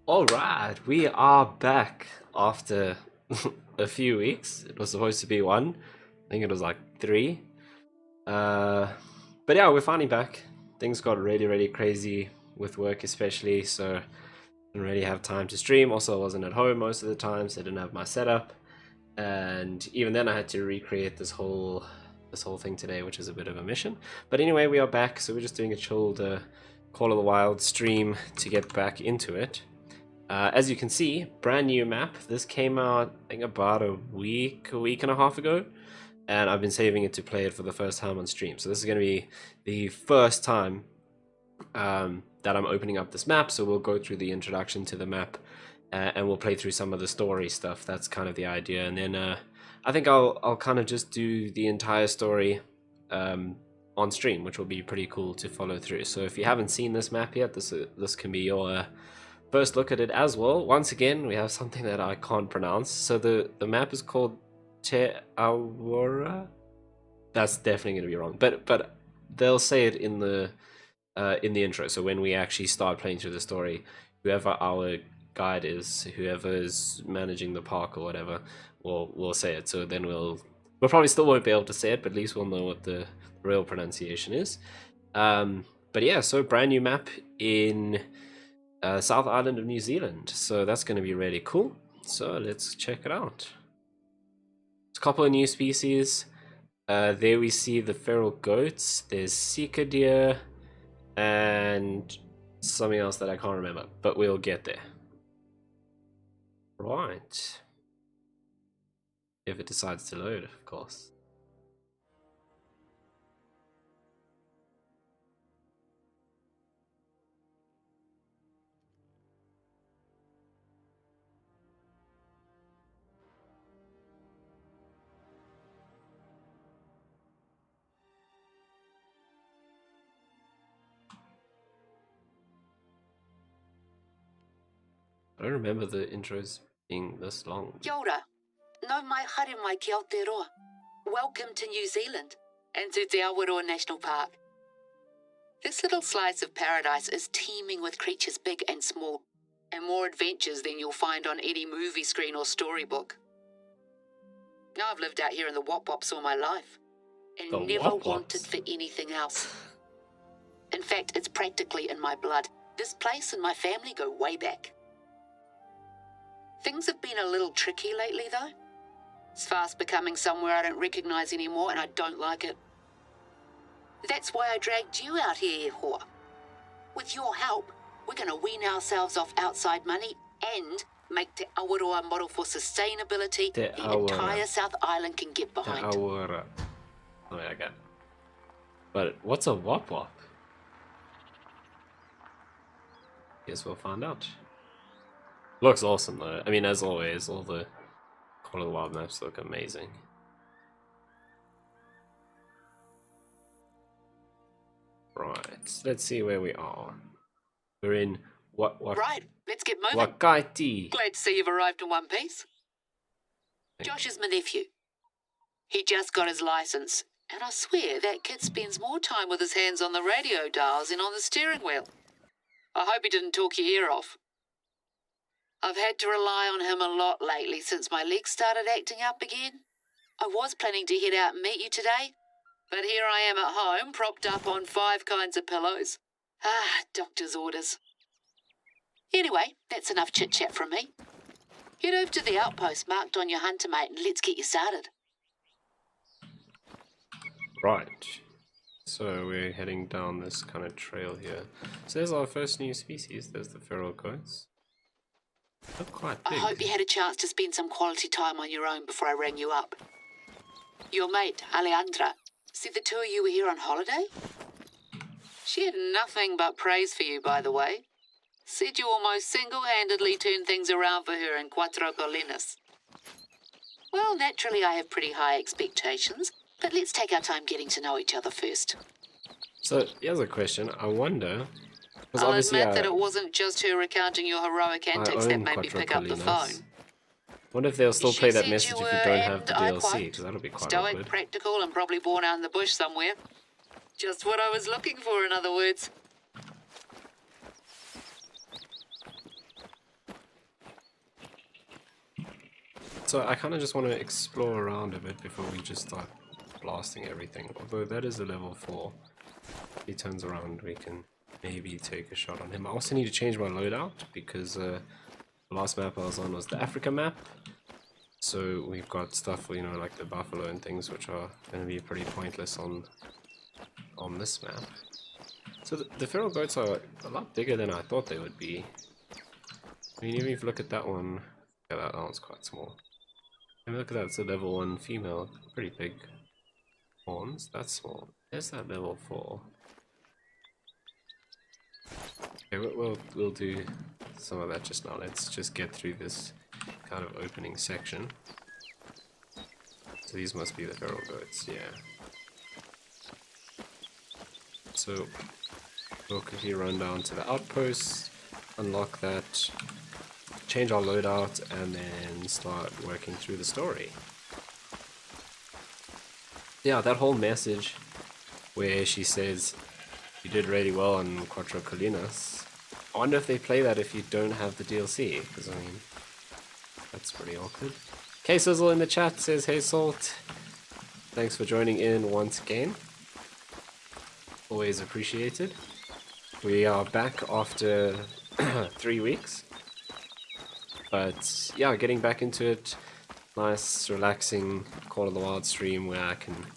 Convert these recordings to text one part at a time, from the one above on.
Alright, we are back after a few weeks. It was supposed to be one. I think it was like three. But yeah, we're finally back. Things got really crazy with work especially, so didn't really have time to stream. Also, I wasn't at home most of the time, so I didn't have my setup. And even then I had to recreate this whole thing today, which is a bit of a mission. But anyway, we are back, so we're just doing a chilled Call of the Wild stream to get back into it. As you can see, brand new map. This came out, I think, about a week and a half ago, and I've been saving it to play it for the first time on stream. So this is going to be the first time that I'm opening up this map. So we'll go through the introduction to the map, and we'll play through some of the story stuff. That's kind of the idea, and then I think I'll kind of just do the entire story on stream, which will be pretty cool to follow through. So if you haven't seen this map yet, this can be your first look at it as well. Once again, we have something that I can't pronounce. So the map is called Te Awaroa. That's definitely going to be wrong, but they'll say it in the intro. So when we actually start playing through the story, whoever our guide is, whoever is managing the park or whatever, will say it. So then we'll probably still won't be able to say it, but at least we'll know what the real pronunciation is. But yeah, so brand new map in South Island of New Zealand, so that's going to be really cool. So let's check it out. There's a couple of new species. There we see the feral goats, there's sika deer, and something else that I can't remember, but we'll get there. Right. If it decides to load, of course. I don't remember the intros being this long. Kia ora. No mai haere mai ki Aotearoa. Welcome to New Zealand and to Te Awaroa National Park. This little slice of paradise is teeming with creatures big and small, and more adventures than you'll find on any movie screen or storybook. Now I've lived out here in the Wop-Wops all my life, and The never Wop-Wops? wanted for anything else. In fact, it's practically in my blood. This place and my family go way back. Things have been a little tricky lately, though. It's fast becoming somewhere I don't recognise anymore, and I don't like it. That's why I dragged you out here, Hoa. With your help, we're going to wean ourselves off outside money and make Te Awaroa a model for sustainability Te the Awaroa. entire South Island can get Te behind. Awaroa. Oh, okay. But what's a wop-wop? Guess we'll find out. Looks awesome though. I mean, as always, all the Call of the Wild maps look amazing. Right, let's see where we are. We're in what Right, let's get moving. Wakaiti. Glad to see you've arrived in one piece. Josh is my nephew. He just got his license, and I swear that kid spends more time with his hands on the radio dials than on the steering wheel. I hope he didn't talk your ear off. I've had to rely on him a lot lately since my legs started acting up again. I was planning to head out and meet you today, but here I am at home, propped up on 5 kinds of pillows. Doctor's orders. Anyway, that's enough chit-chat from me. Head over to the outpost marked on your hunter mate and let's get you started. Right. So we're heading down this kind of trail here. So there's our first new species. There's the feral goats. Look quite I big. hope you had a chance to spend some quality time on your own before I rang you up. Your mate, Alejandra, said the two of you were here on holiday? She had nothing but praise for you, by the way. Said you almost single-handedly turned things around for her in Cuatro Colinas. Well, naturally I have pretty high expectations, but let's take our time getting to know each other first. So here's a question. I wonder, because I'll obviously admit that it wasn't just her recounting your heroic antics that made me pick up the phone. Wonder if they'll still She play that said message you if you were, don't have the and I DLC, quote, because that'll be quite stoic, awkward. practical, and probably born out in the bush somewhere. Just what I was looking for, in other words. So I kind of just want to explore around a bit before we just start blasting everything. Although that is a level 4. If he turns around, we can maybe take a shot on him. I also need to change my loadout because the last map I was on was the Africa map. So we've got stuff, you know, like the buffalo and things, which are going to be pretty pointless on this map. So the feral goats are a lot bigger than I thought they would be. I mean, even if you look at that one, yeah, that one's quite small. And look at that, it's a level 1 female, pretty big horns. That's small. There's that level 4. Okay, we'll do some of that just now. Let's just get through this kind of opening section. So these must be the feral goats, yeah. So we'll quickly run down to the outpost, unlock that, change our loadout, and then start working through the story. Yeah, that whole message where she says you did really well on Cuatro Colinas. I wonder if they play that if you don't have the DLC, because I mean, that's pretty awkward. K-Sizzle in the chat says, hey Salt, thanks for joining in once again. Always appreciated. We are back after 3 weeks. But yeah, getting back into it. Nice, relaxing Call of the Wild stream where I can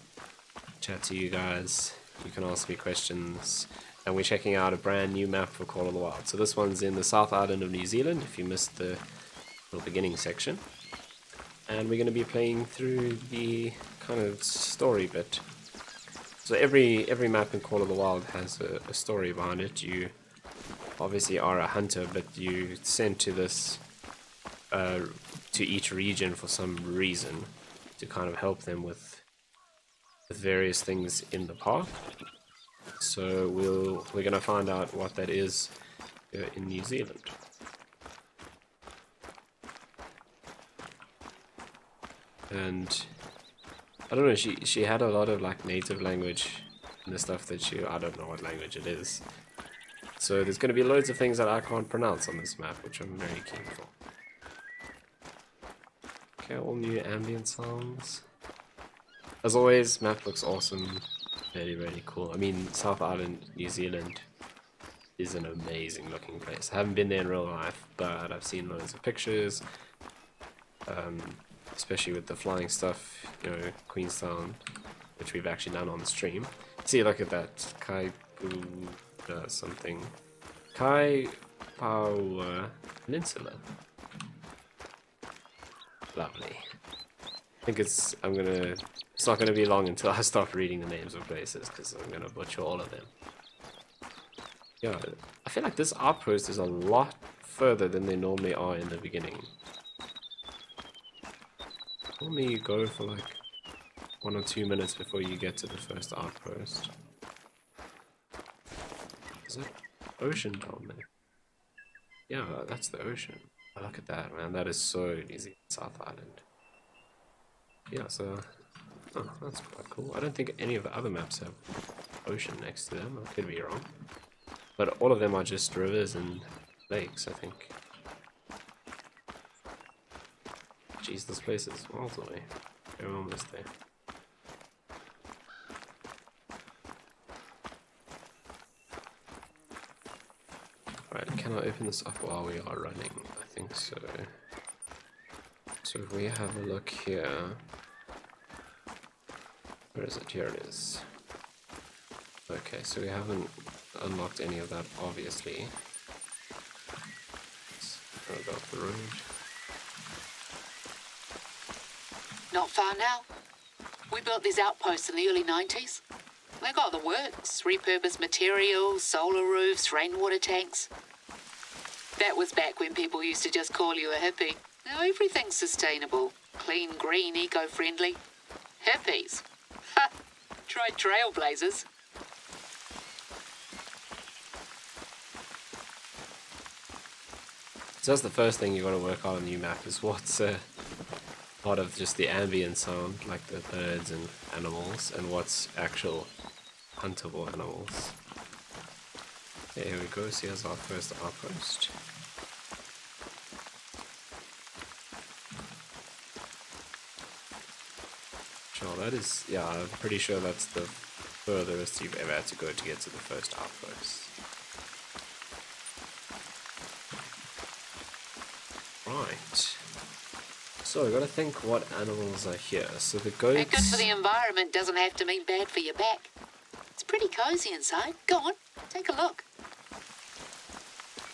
chat to you guys. You can ask me questions. And we're checking out a brand new map for Call of the Wild. So this one's in the South Island of New Zealand, if you missed the little beginning section. And we're going to be playing through the kind of story bit. So every map in Call of the Wild has a story behind it. You obviously are a hunter, but you sent to this to each region for some reason to kind of help them with various things in the park. So we're gonna find out what that is in New Zealand. And I don't know, she had a lot of like native language and the stuff that I don't know what language it is. So there's gonna be loads of things that I can't pronounce on this map, which I'm very keen for. Okay, all new ambient sounds. As always, map looks awesome. Really, really cool. I mean, South Island, New Zealand is an amazing looking place. I haven't been there in real life, but I've seen loads of pictures. Especially with the flying stuff, you know, Queenstown, which we've actually done on the stream. See, look at that. Something. Kaipaua Peninsula. Lovely. I think it's not gonna be long until I start reading the names of places, because I'm gonna butcher all of them. Yeah, I feel like this outpost is a lot further than they normally are in the beginning. Normally you go for like 1 or 2 minutes before you get to the first outpost. Is that ocean down there? Yeah, that's the ocean. Oh, look at that, man. That is so easy. South Island. Yeah, so... Oh, that's quite cool. I don't think any of the other maps have ocean next to them. I could be wrong. But all of them are just rivers and lakes, I think. Jeez, this place is miles away. We're almost there. Right, can I open this up while we are running? I think so. So if we have a look here... Where is it? Here it is. Okay, so we haven't unlocked any of that, obviously. Let's go up the road. Not far now. We built these outposts in the early 90s. They got the works, repurposed materials, solar roofs, rainwater tanks. That was back when people used to just call you a hippie. Now everything's sustainable, clean, green, eco-friendly. Hippies? Ha! Try trailblazers. So that's the first thing you got to work on a new map, is what's part of just the ambient sound, like the birds and animals, and what's actual huntable animals. Okay, here we go. So here's our first outpost. Oh, that is... Yeah, I'm pretty sure that's the furthest you've ever had to go to get to the first outpost. Right. So, I gotta think what animals are here. So the goats... And good for the environment doesn't have to mean bad for your back. It's pretty cozy inside. Go on, take a look.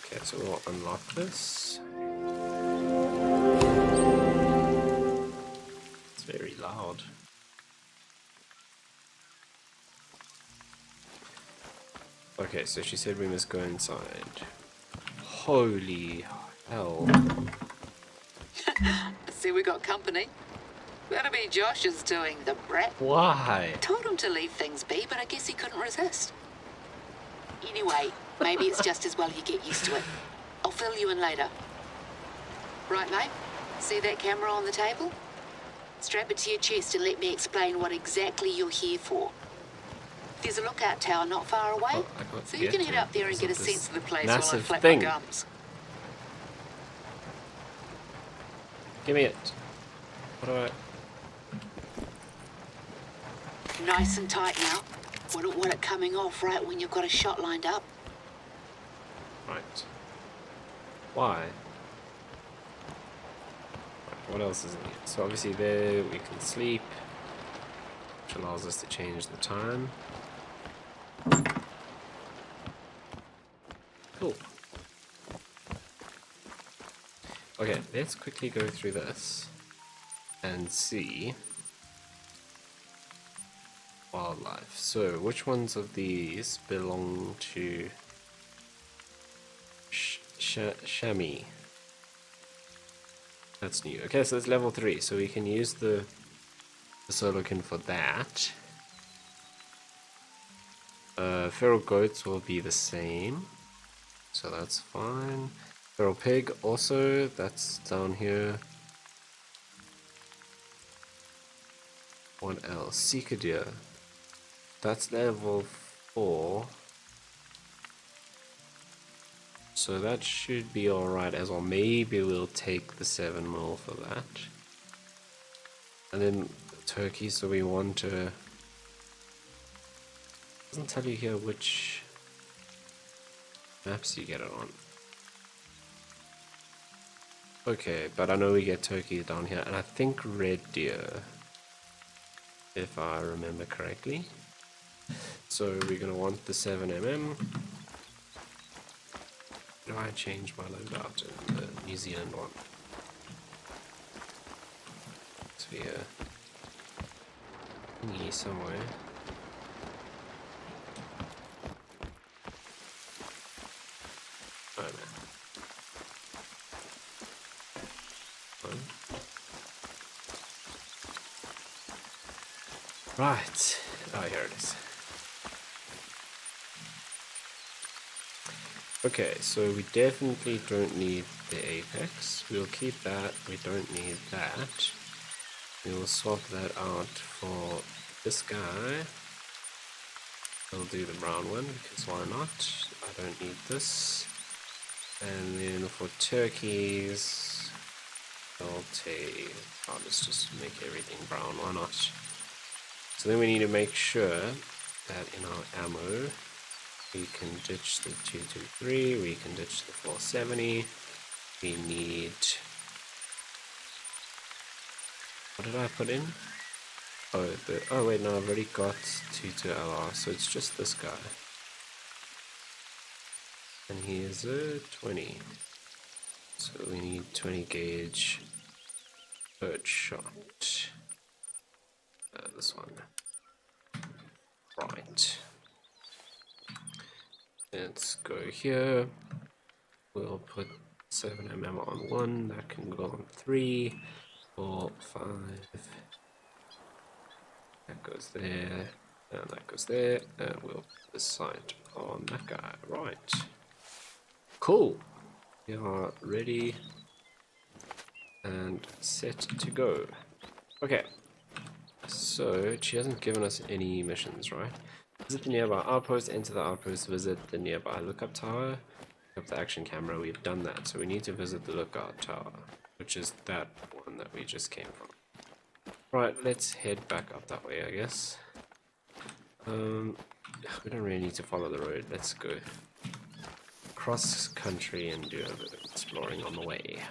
Okay, so we'll unlock this. It's very loud. Okay, so she said we must go inside. Holy hell. See, we got company. That'll be Josh's doing, the brat. Why? Told him to leave things be, but I guess he couldn't resist. Anyway, maybe it's just as well you get used to it. I'll fill you in later. Right, mate? See that camera on the table? Strap it to your chest and let me explain what exactly you're here for. There's a lookout tower not far away, so you can head up there and get a sense of the place while I flap my gums. Give me it. What do I... Nice and tight now. Wouldn't want it coming off right when you've got a shot lined up. Right. Why? Right, what else is in here? So obviously there we can sleep, which allows us to change the time. Cool. Okay, let's quickly go through this and see wildlife. So, which ones of these belong to chamois? That's new. Okay, so it's level 3, so we can use the solokin for that. Feral goats will be the same, so that's fine. Feral pig also, that's down here. What else? Seeker deer. That's level 4. So that should be alright as well. Maybe we'll take the 7mm for that. And then turkey, so we want to... Doesn't tell you here which maps you get it on. Okay, but I know we get turkey down here, and I think red deer, if I remember correctly. So we're gonna want the 7mm. Do I change my loadout in the New Zealand one? So yeah, thingy somewhere. Oh no. Right. Oh, here it is. Okay, so we definitely don't need the apex. We'll keep that. We don't need that. We will swap that out for this guy. I'll do the brown one because why not? I don't need this. And then for turkeys, let's just make everything brown, why not? So then we need to make sure that in our ammo we can ditch the 223, we can ditch the 470, we need... What did I put in? Oh wait, no, I've already got 22LR, so it's just this guy. And he is a 20. So we need 20 gauge bird shot. This one. Right. Let's go here. We'll put 7mm on 1. That can go on 3, 4, 5. That goes there. And that goes there. And we'll put the sight on that guy. Right. Cool. We are ready and set to go. Okay. So, she hasn't given us any missions, right? Visit the nearby outpost, enter the outpost, visit the nearby lookup tower, look up the action camera. We've done that, so we need to visit the lookout tower, which is that one that we just came from. Right, let's head back up that way, I guess. We don't really need to follow the road. Let's go cross country and do a bit of exploring on the way.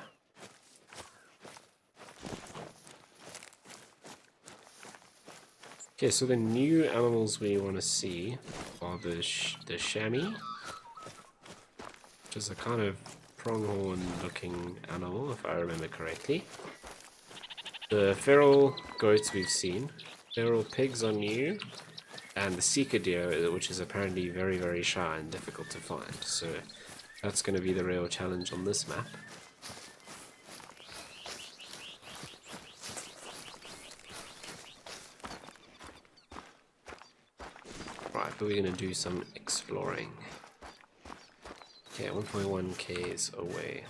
Okay, so the new animals we want to see are the chamois, which is a kind of pronghorn looking animal, if I remember correctly. The feral goats we've seen, feral pigs are new, and the seeker deer, which is apparently very, very shy and difficult to find. So that's going to be the real challenge on this map. Right, but we're going to do some exploring. Okay, 1.1 k's away.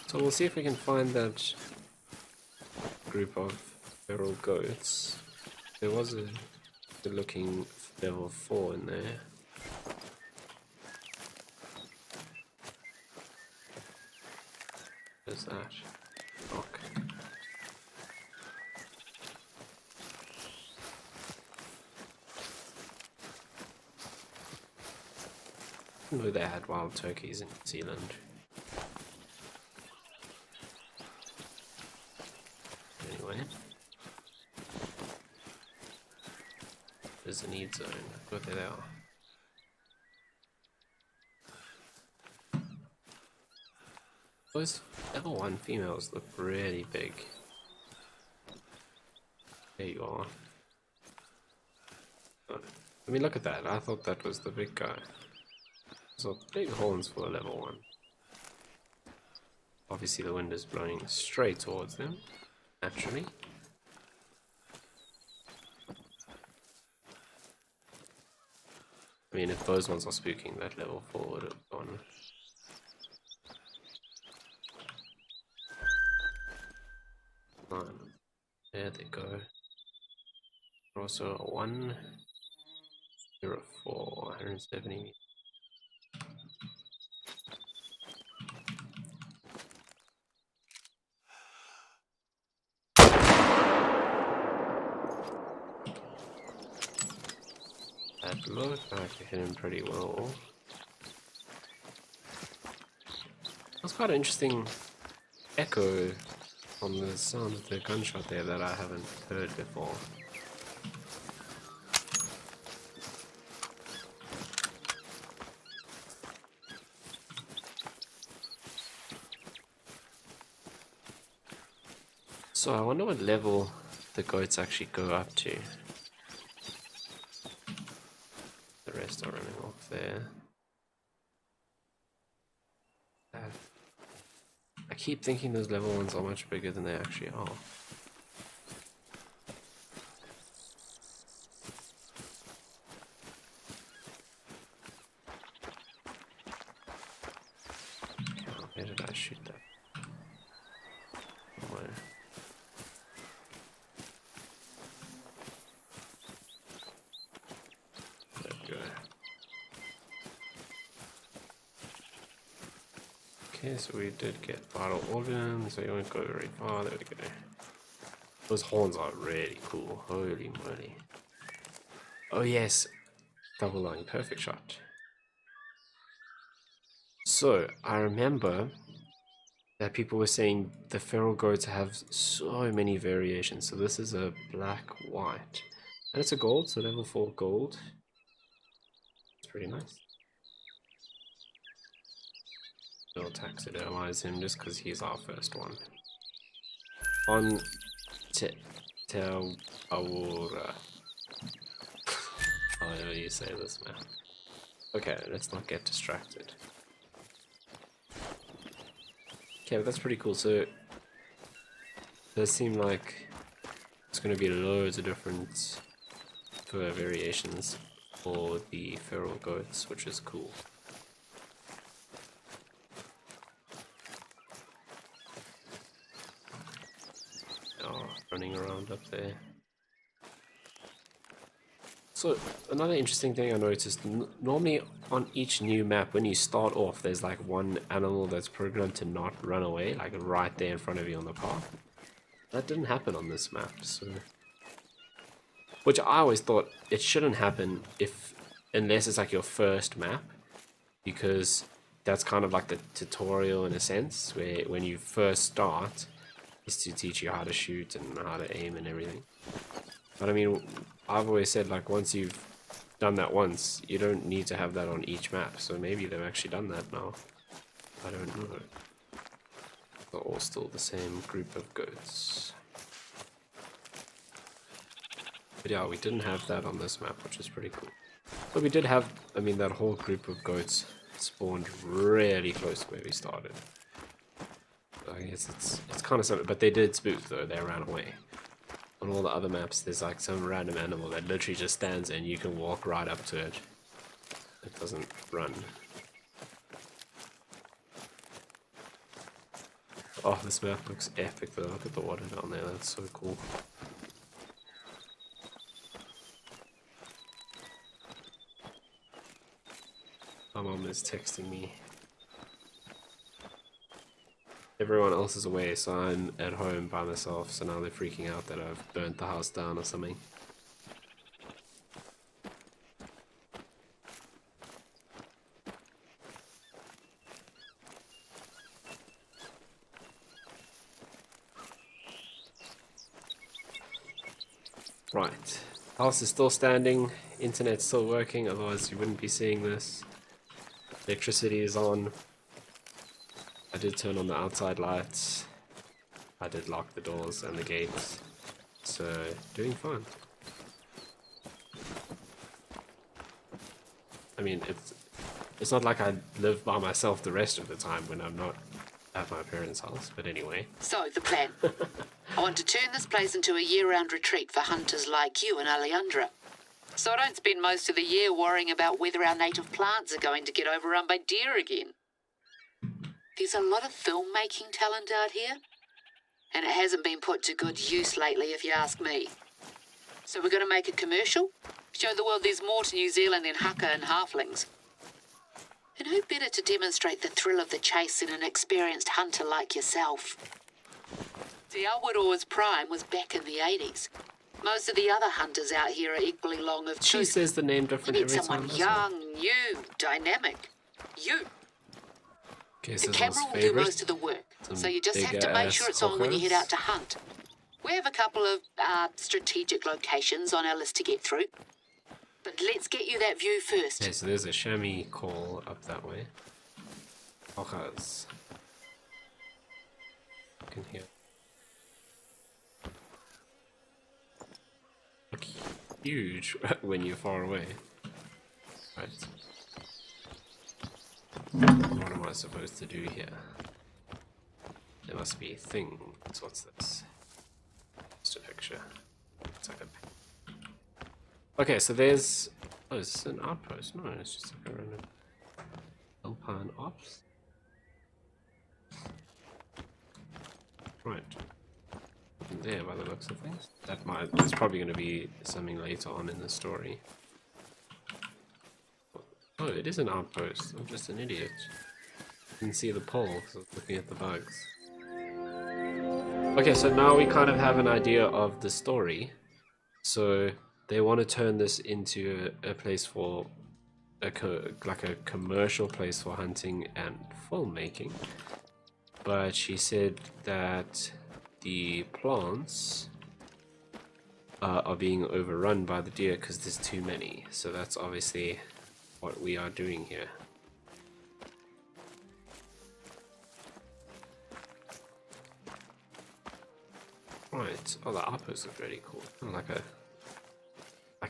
So we'll see if we can find that group of feral goats. There was a good looking level 4 in there. What is that? Rock. I didn't know they had wild turkeys in New Zealand. Anyway. There's a need zone. Oh, there they are. Those level 1 females look really big. There you are. Oh, I mean, look at that. I thought that was the big guy. So big horns for a level 1. Obviously the wind is blowing straight towards them, naturally. I mean, if those ones are spooking, that level 4 would have gone. There they go. Also 104, 170. That looked like I hit him pretty well. That's quite an interesting echo on the sound of the gunshot there that I haven't heard before. So I wonder what level the goats actually go up to. The rest are running off there. I keep thinking those level 1s are much bigger than they actually are. Where did I shoot that? Where? There we go. Okay, so we did get vital organs, so you won't go very far. There we go. Those horns are really cool. Holy moly. Oh yes, double line, perfect shot. So I remember that people were saying the feral goats have so many variations. So this is a black white, and it's a gold, so level 4 gold. It's pretty nice. We'll taxidermize him just because he's our first one. On Te Awaroa. However you say this, man. Okay, let's not get distracted. Okay, but that's pretty cool. So it does seem like it's going to be loads of different fur variations for the feral goats, which is cool. Oh, running around up there. So another interesting thing I noticed, normally on each new map, when you start off, there's like one animal that's programmed to not run away, like right there in front of you on the path. that didn't happen on this map, so... Which I always thought it shouldn't happen unless it's like your first map, because that's kind of like the tutorial in a sense, where when you first start, is to teach you how to shoot and how to aim and everything. But I mean, I've always said, like, once you've done that once, you don't need to have that on each map, so maybe they've actually done that now. I don't know. They're all still the same group of goats. But yeah, we didn't have that on this map, which is pretty cool. But we did have, I mean, that whole group of goats spawned really close to where we started. So I guess it's kind of something, but they did spook though, they ran away. On all the other maps, there's like some random animal that literally just stands there and you can walk right up to it. It doesn't run. Oh, this map looks epic though. Look at the water down there, that's so cool. My mom is texting me. Everyone else is away, so I'm at home by myself, so now they're freaking out that I've burnt the house down or something. Right, house is still standing, internet's still working, otherwise you wouldn't be seeing this. Electricity is on. I did turn on the outside lights. I did lock the doors and the gates. So, doing fine. I mean, it's not like I live by myself the rest of the time when I'm not at my parents' house, but anyway. So, the plan. I want to turn this place into a year-round retreat for hunters like you and Alejandra. So I don't spend most of the year worrying about whether our native plants are going to get overrun by deer again. There's a lot of filmmaking talent out here, and it hasn't been put to good use lately, if you ask me. So we're going to make a commercial, show the world there's more to New Zealand than haka and halflings. And who better to demonstrate the thrill of the chase than an experienced hunter like yourself? Te Awaroa's prime was back in the 80s. Most of the other hunters out here are equally long of She tooth. says the name different every time. You need someone young, new, dynamic. You. Okay, The camera will do most of the work, so you just have to make sure it's on when you head out to hunt. We have a couple of strategic locations on our list to get through. But let's get you that view first. Okay, so there's a chamois call up that way. Hojas. I can hear. Look huge when you're far away. Right. What am I supposed to do here? There must be things. What's this? Just a picture. It's like a... Okay, so there's... Oh, is this an outpost? No, it's just like a random... Alpine Ops? Right. There, by the looks of things. There's probably going to be something later on in the story. Oh, it is an outpost. I'm just an idiot. I didn't see the pole because I was looking at the bugs. Okay, so now we kind of have an idea of the story. So they want to turn this into a place for like a commercial place for hunting and filmmaking. But she said that the plants are being overrun by the deer because there's too many. So that's obviously what we are doing here. Right. Oh, the outpost looks really cool. Like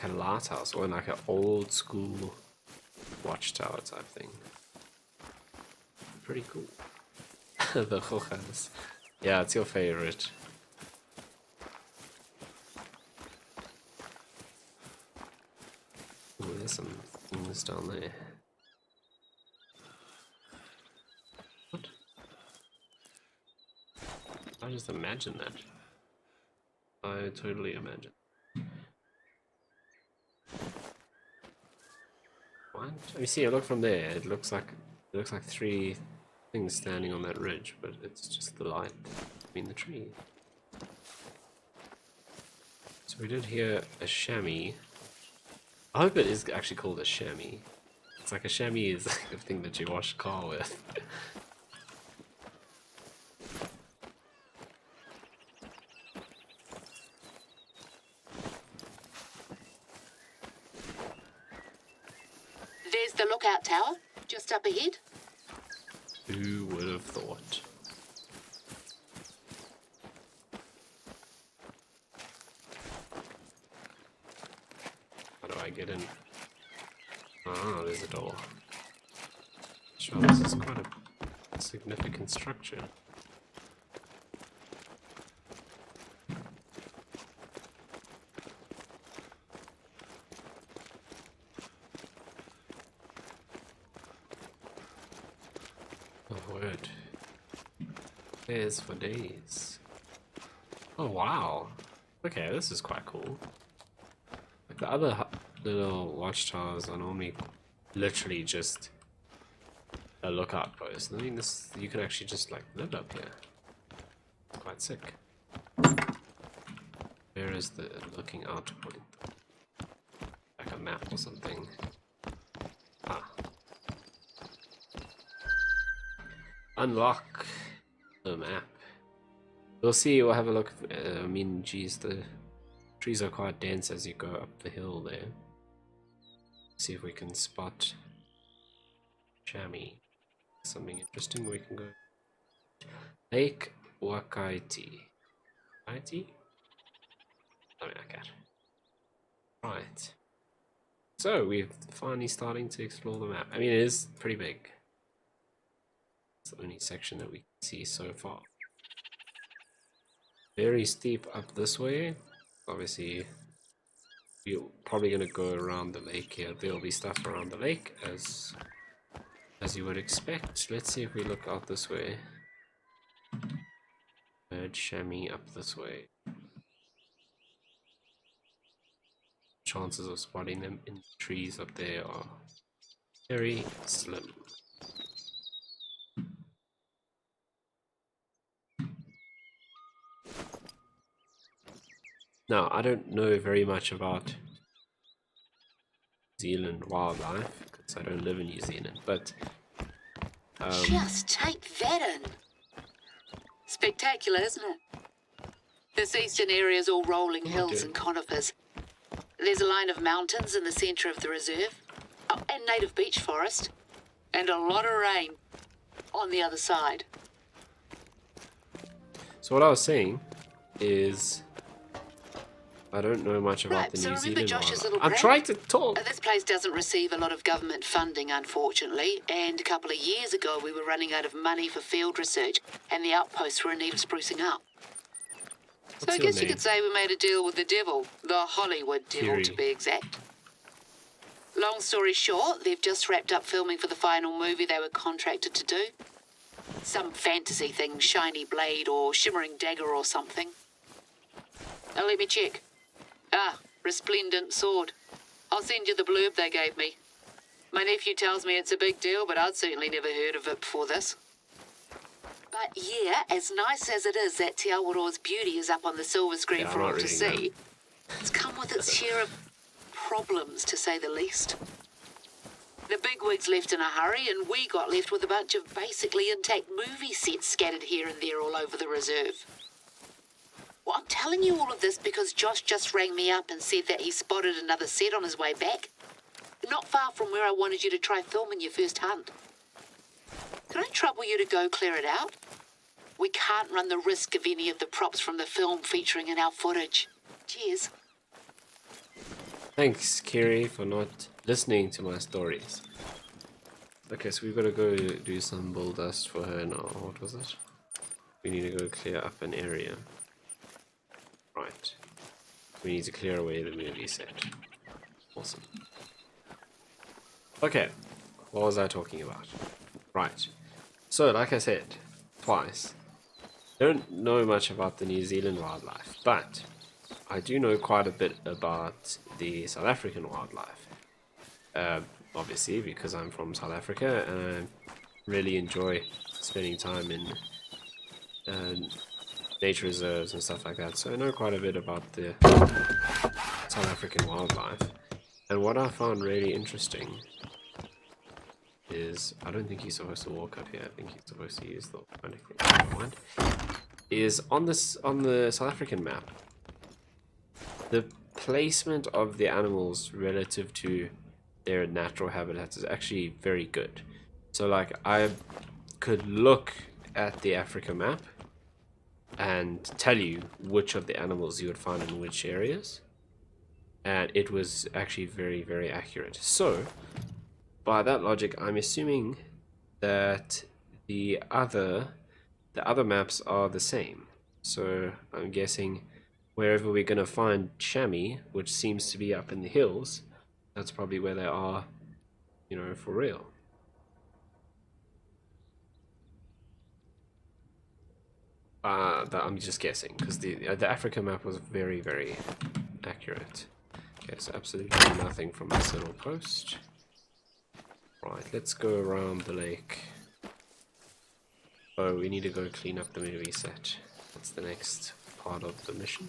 a lighthouse or like an old school watchtower type thing. Pretty cool. The hojas. Yeah, it's your favorite. Ooh, there's some things down there. What? I just imagine that. I totally imagine. What? You see, look from there. It looks like three things standing on that ridge, but it's just the light between the trees. So we did hear a chamois. I hope it is actually called a chamois. It's like a chamois is like a thing that you wash a car with. There's the lookout tower, just up ahead. Who would have thought? How do I get in? Ah, there's a door. Sure, this is quite a significant structure. Oh, word. There's for days. Oh, wow. Okay, this is quite cool. Like the other little watchtowers are normally literally just a lookout post. I mean, this you can actually just like live up here. It's quite sick. Where is the looking out point? Like a map or something. Ah. Unlock the map. We'll see. We'll have a look. I mean, geez, the trees are quite dense as you go up the hill there. See if we can spot chamois. Something interesting. We can go Lake Wakaiti. Wakaiti? Something like that. Right. So we're finally starting to explore the map. I mean, it is pretty big. It's the only section that we can see so far. Very steep up this way. Obviously, we're probably going to go around the lake here. There'll be stuff around the lake, as you would expect. Let's see if we look out this way. Bird chamois up this way. Chances of spotting them in trees up there are very slim. Now, I don't know very much about New Zealand wildlife because I don't live in New Zealand, but Just take that in. Spectacular, isn't it? This eastern area is all rolling hills and conifers. There's a line of mountains in the centre of the reserve, and native beech forest, and a lot of rain on the other side. so what I was saying is I don't know much about Right, the so New remember Zealand Josh's wildlife. little I'm brand? trying to talk. This place doesn't receive a lot of government funding, unfortunately, and a couple of years ago we were running out of money for field research, and the outposts were in need of sprucing up. So What's I your guess you name? could say we made a deal with the devil, the Hollywood devil Kiri. to be exact. Long story short, they've just wrapped up filming for the final movie they were contracted to do. Some fantasy thing, shiny blade or shimmering dagger or something. Now let me check. Ah, resplendent sword. I'll send you the blurb they gave me. My nephew tells me it's a big deal, but I'd certainly never heard of it before this. But yeah, as nice as it is that Te Awaroa's beauty is up on the silver screen Yeah, I'm for not all to reading see, it's come with its share of problems, to say the least. The bigwigs left in a hurry, and we got left with a bunch of basically intact movie sets scattered here and there all over the reserve. Well, I'm telling you all of this because Josh just rang me up and said that he spotted another set on his way back. Not far from where I wanted you to try filming your first hunt. Can I trouble you to go clear it out? We can't run the risk of any of the props from the film featuring in our footage. Cheers. Thanks, Kiri, for not listening to my stories. Okay, so we've got to go do some bull dust for her now. What was it? We need to go clear up an area. Right. We need to clear away the movie set. Awesome. Okay, what was I talking about? Right. So, like I said, twice, don't know much about the New Zealand wildlife, but I do know quite a bit about the South African wildlife. Obviously, because I'm from South Africa and I really enjoy spending time in nature reserves and stuff like that, so I know quite a bit about the South African wildlife. And what I found really interesting is, I don't think he's supposed to walk up here, I think he's supposed to use the automatic thing, never mind, is on the South African map, the placement of the animals relative to their natural habitats is actually very good. So like I could look at the Africa map and tell you which of the animals you would find in which areas, and it was actually very, very accurate. So by that logic, I'm assuming that the other maps are the same. So I'm guessing wherever we're going to find chamois, which seems to be up in the hills, that's probably where they are, you know, for real. I'm just guessing, because the Africa map was very, very accurate. Okay, so absolutely nothing from this little post. Right, let's go around the lake. Oh, we need to go clean up the movie set. That's the next part of the mission.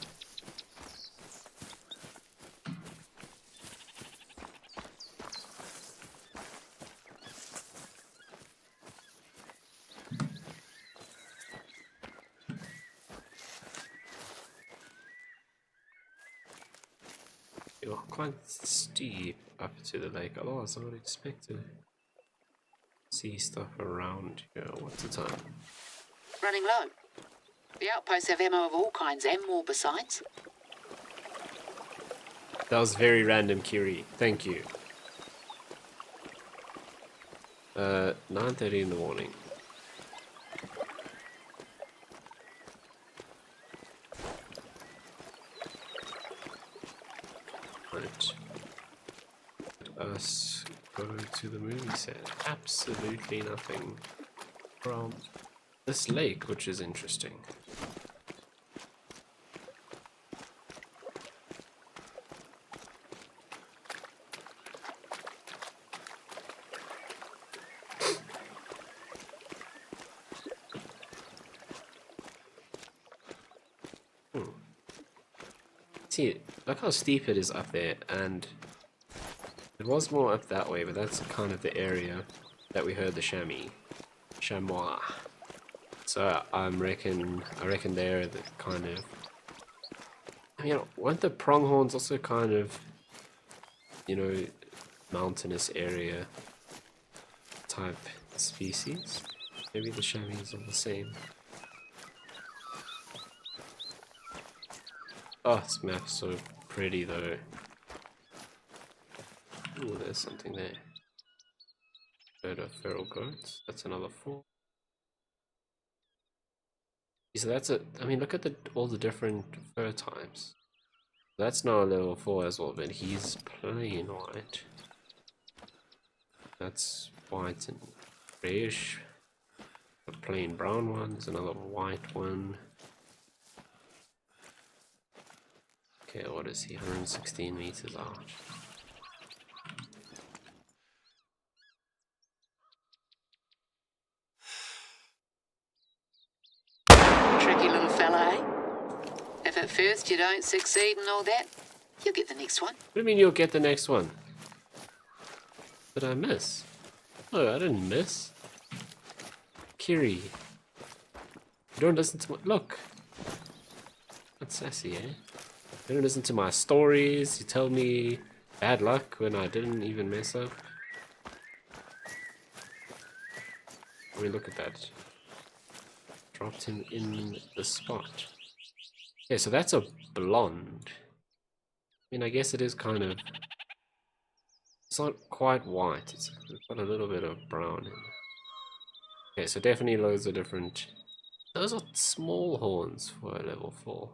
You're quite steep up to the lake, otherwise I would expect to see stuff around here. What's the time? Running low. The outposts have ammo of all kinds and more besides. That was very random, Kiri. Thank you. 9:30 in the morning. Right. Let us go to the movie set. Absolutely nothing from this lake, which is interesting. See, look how steep it is up there, and it was more up that way, but that's kind of the area that we heard the chamois. So I reckon they're the kind of, I mean, weren't the pronghorns also kind of, you know, mountainous area type species? Maybe the chamois are the same. Oh, this map's so pretty though. Ooh, there's something there. Herd of feral goats. That's another 4. So that's it. I mean, look at all the different fur types. That's now a level 4 as well, but he's plain white. That's white and grayish. A plain brown one. There's another white one. Okay, what is he? 116 meters out. Tricky little fella, eh? If at first you don't succeed and all that, you'll get the next one. What do you mean you'll get the next one? Did I miss? No, I didn't miss. Kiri, you don't listen to my... Look. That's sassy, eh? You don't listen to my stories. You tell me bad luck when I didn't even mess up. I mean, look at that. Dropped him in the spot. Yeah, so that's a blonde. I mean, I guess it is kind of... It's not quite white. It's got a little bit of brown in it. Okay, so definitely loads of different... Those are small horns for a level 4.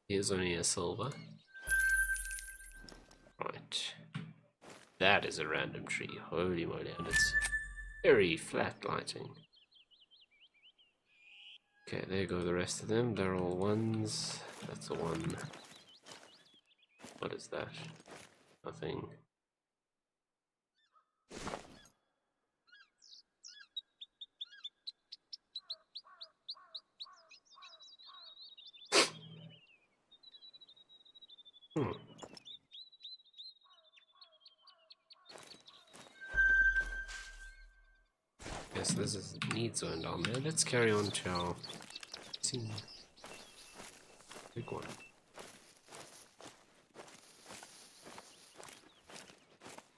Here's only a silver. Right. That is a random tree. Holy moly, and it's very flat lighting. Okay, there go the rest of them. They're all 1s. That's a 1. What is that? Nothing. Hmm. Yes, this is need zone down there. Let's carry on to our big one.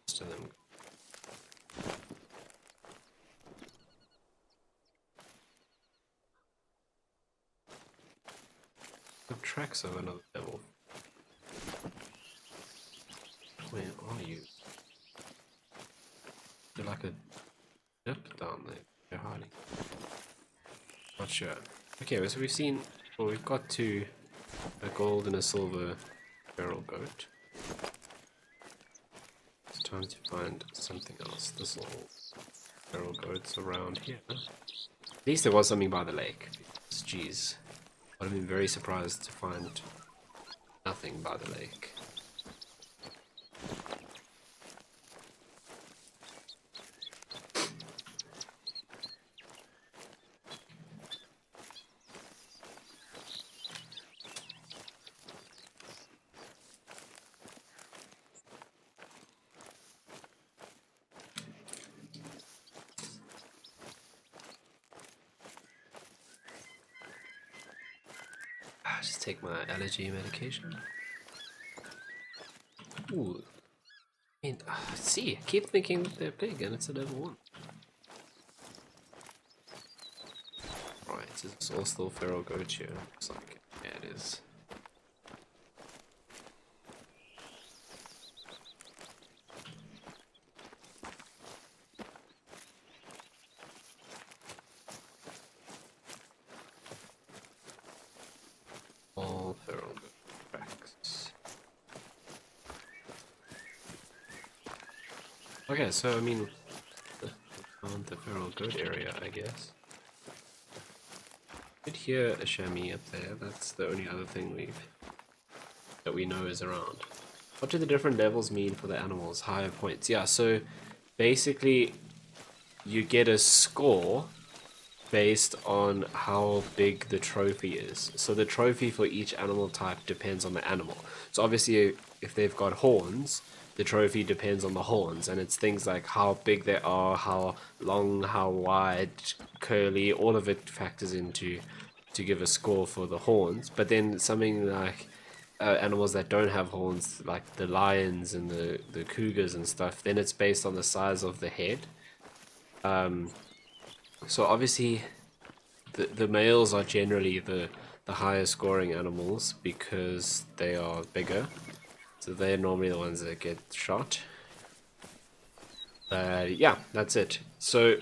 Most of them. The tracks of another level. Where are you? You're like a dip down there. You're hiding. Not sure. Okay, so we've seen. Well, we've got two, a gold and a silver feral goat. It's time to find something else. This little feral goats around here. At least there was something by the lake. Jeez. I'd have been very surprised to find nothing by the lake. Just take my allergy medication. Ooh. I mean, see, I keep thinking that they're big and it's a level 1. Right, is this all still feral goat here? Looks like it. Yeah, it is. All feral goat tracks. Okay, so I mean, on the feral goat area, I guess. Could hear a chamois up there. That's the only other thing that we know is around. What do the different levels mean for the animals? Higher points. Yeah, so basically you get a score based on how big the trophy is. So the trophy for each animal type depends on the animal. So obviously if they've got horns, the trophy depends on the horns, and it's things like how big they are, how long, how wide, curly, all of it factors into to give a score for the horns. But then something like animals that don't have horns, like the lions and the cougars and stuff, then it's based on the size of the head. So obviously the males are generally the higher scoring animals because they are bigger. So they're normally the ones that get shot. Yeah, that's it. So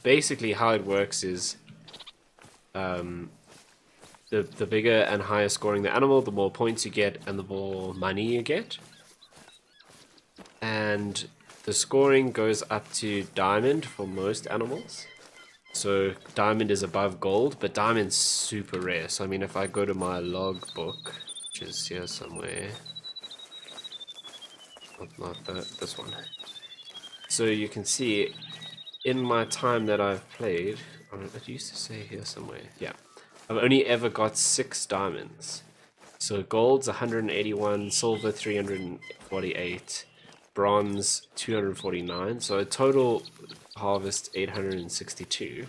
basically how it works is the bigger and higher scoring the animal, the more points you get and the more money you get. And the scoring goes up to diamond for most animals. So diamond is above gold, but diamond's super rare. So I mean, if I go to my log book, which is here somewhere, not that, this one. So you can see in my time that I've played, it used to say here somewhere, yeah, I've only ever got 6 diamonds. So gold's 181, silver 348, bronze 249, so a total harvest 862.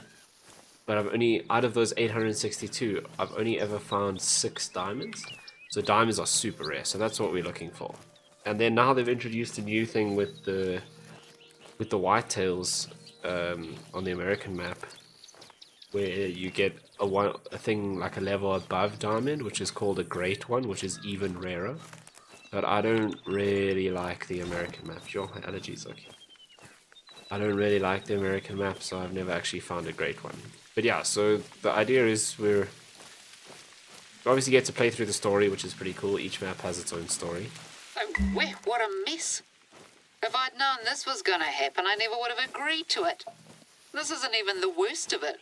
But I've only, out of those 862, I've only ever found 6 diamonds. So diamonds are super rare, so that's what we're looking for. And then now they've introduced a new thing with the whitetails on the American map, where you get a thing like a level above diamond, which is called a great one, which is even rarer. But I don't really like the American map. Your allergies, okay. I don't really like the American map, so I've never actually found a great one. But yeah, so the idea is we obviously get to play through the story, which is pretty cool. Each map has its own story. Oh, what a mess. If I'd known this was going to happen, I never would have agreed to it. This isn't even the worst of it.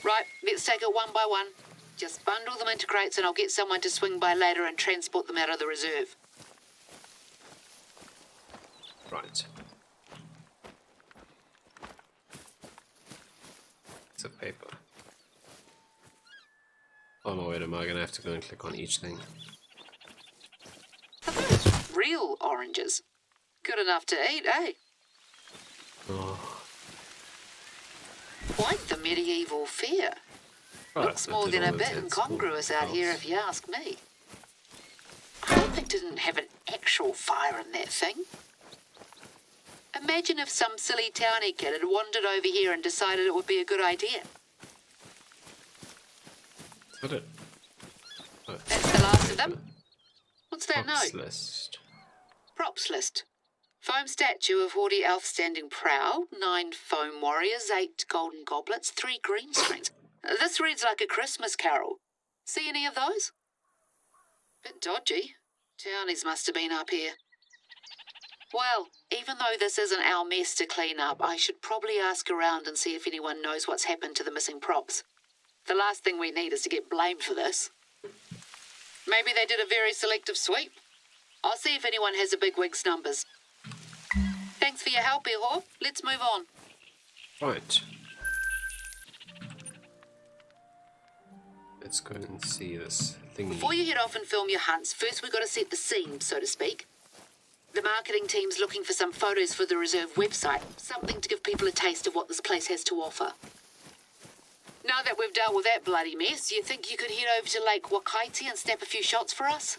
Right, let's take it one by one. Just bundle them into crates and I'll get someone to swing by later and transport them out of the reserve. Right. It's a paper. Oh no, wait, am I going to have to go and click on each thing? real oranges. Good enough to eat, eh? Oh, Quite the medieval fare. Looks more than a bit incongruous out here if you ask me. I hope they didn't have an actual fire in that thing. Imagine if some silly townie kid had wandered over here and decided it would be a good idea. Is that it? Oh, That's the last of them. What's that props note? list. Props list. Foam statue of haughty elf standing proud, 9 foam warriors, 8 golden goblets, 3 green screens. This reads like a Christmas carol. See any of those? Bit dodgy. Townies must have been up here. Well, even though this isn't our mess to clean up, I should probably ask around and see if anyone knows what's happened to the missing props. The last thing we need is to get blamed for this. Maybe they did a very selective sweep. I'll see if anyone has a bigwig's numbers. Thanks for your help, Ihor. Let's move on. Right. Let's go and see this thingy. Before you head off and film your hunts, first we've got to set the scene, so to speak. The marketing team's looking for some photos for the reserve website, something to give people a taste of what this place has to offer. Now that we've dealt with that bloody mess, you think you could head over to Lake Wakaiti and snap a few shots for us?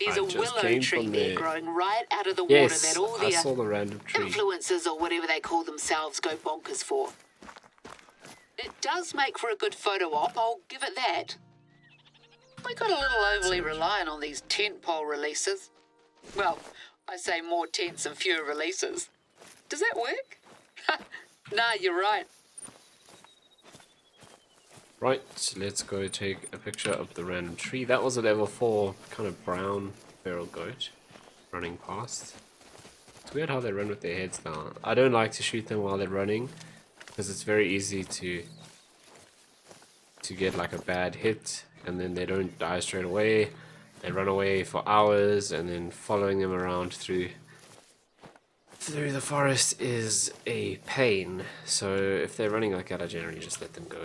There's a willow tree there growing right out of the water that all the saw the random tree. influencers or whatever they call themselves go bonkers for. It does make for a good photo op, I'll give it that. We got a little overly reliant on these tent pole releases. Well, I say more tents and fewer releases. Does that work? Nah, you're right. Right, let's go take a picture of the random tree. That was a level 4 kind of brown feral goat running past. It's weird how they run with their heads down. I don't like to shoot them while they're running because it's very easy to get like a bad hit and then they don't die straight away. They run away for hours and then following them around through the forest is a pain. So if they're running like that, I generally just let them go.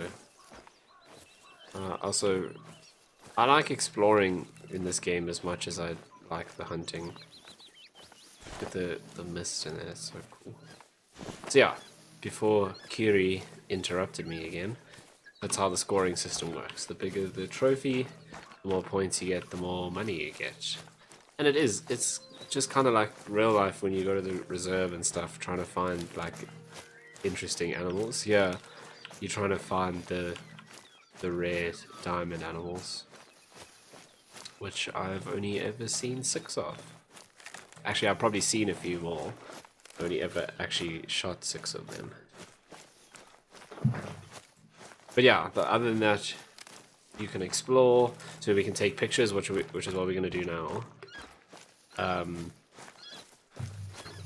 Also, I like exploring in this game as much as I like the hunting. Get the mist in there, it's so cool. So yeah, before Kiri interrupted me again, that's how the scoring system works. The bigger the trophy, the more points you get, the more money you get. And it's just kind of like real life when you go to the reserve and stuff, trying to find like interesting animals. Yeah, you're trying to find the rare diamond animals, which I've only ever seen 6 of. Actually, I've probably seen a few more. Only ever actually shot 6 of them. But yeah, other than that, you can explore. So we can take pictures, which is what we're gonna do now.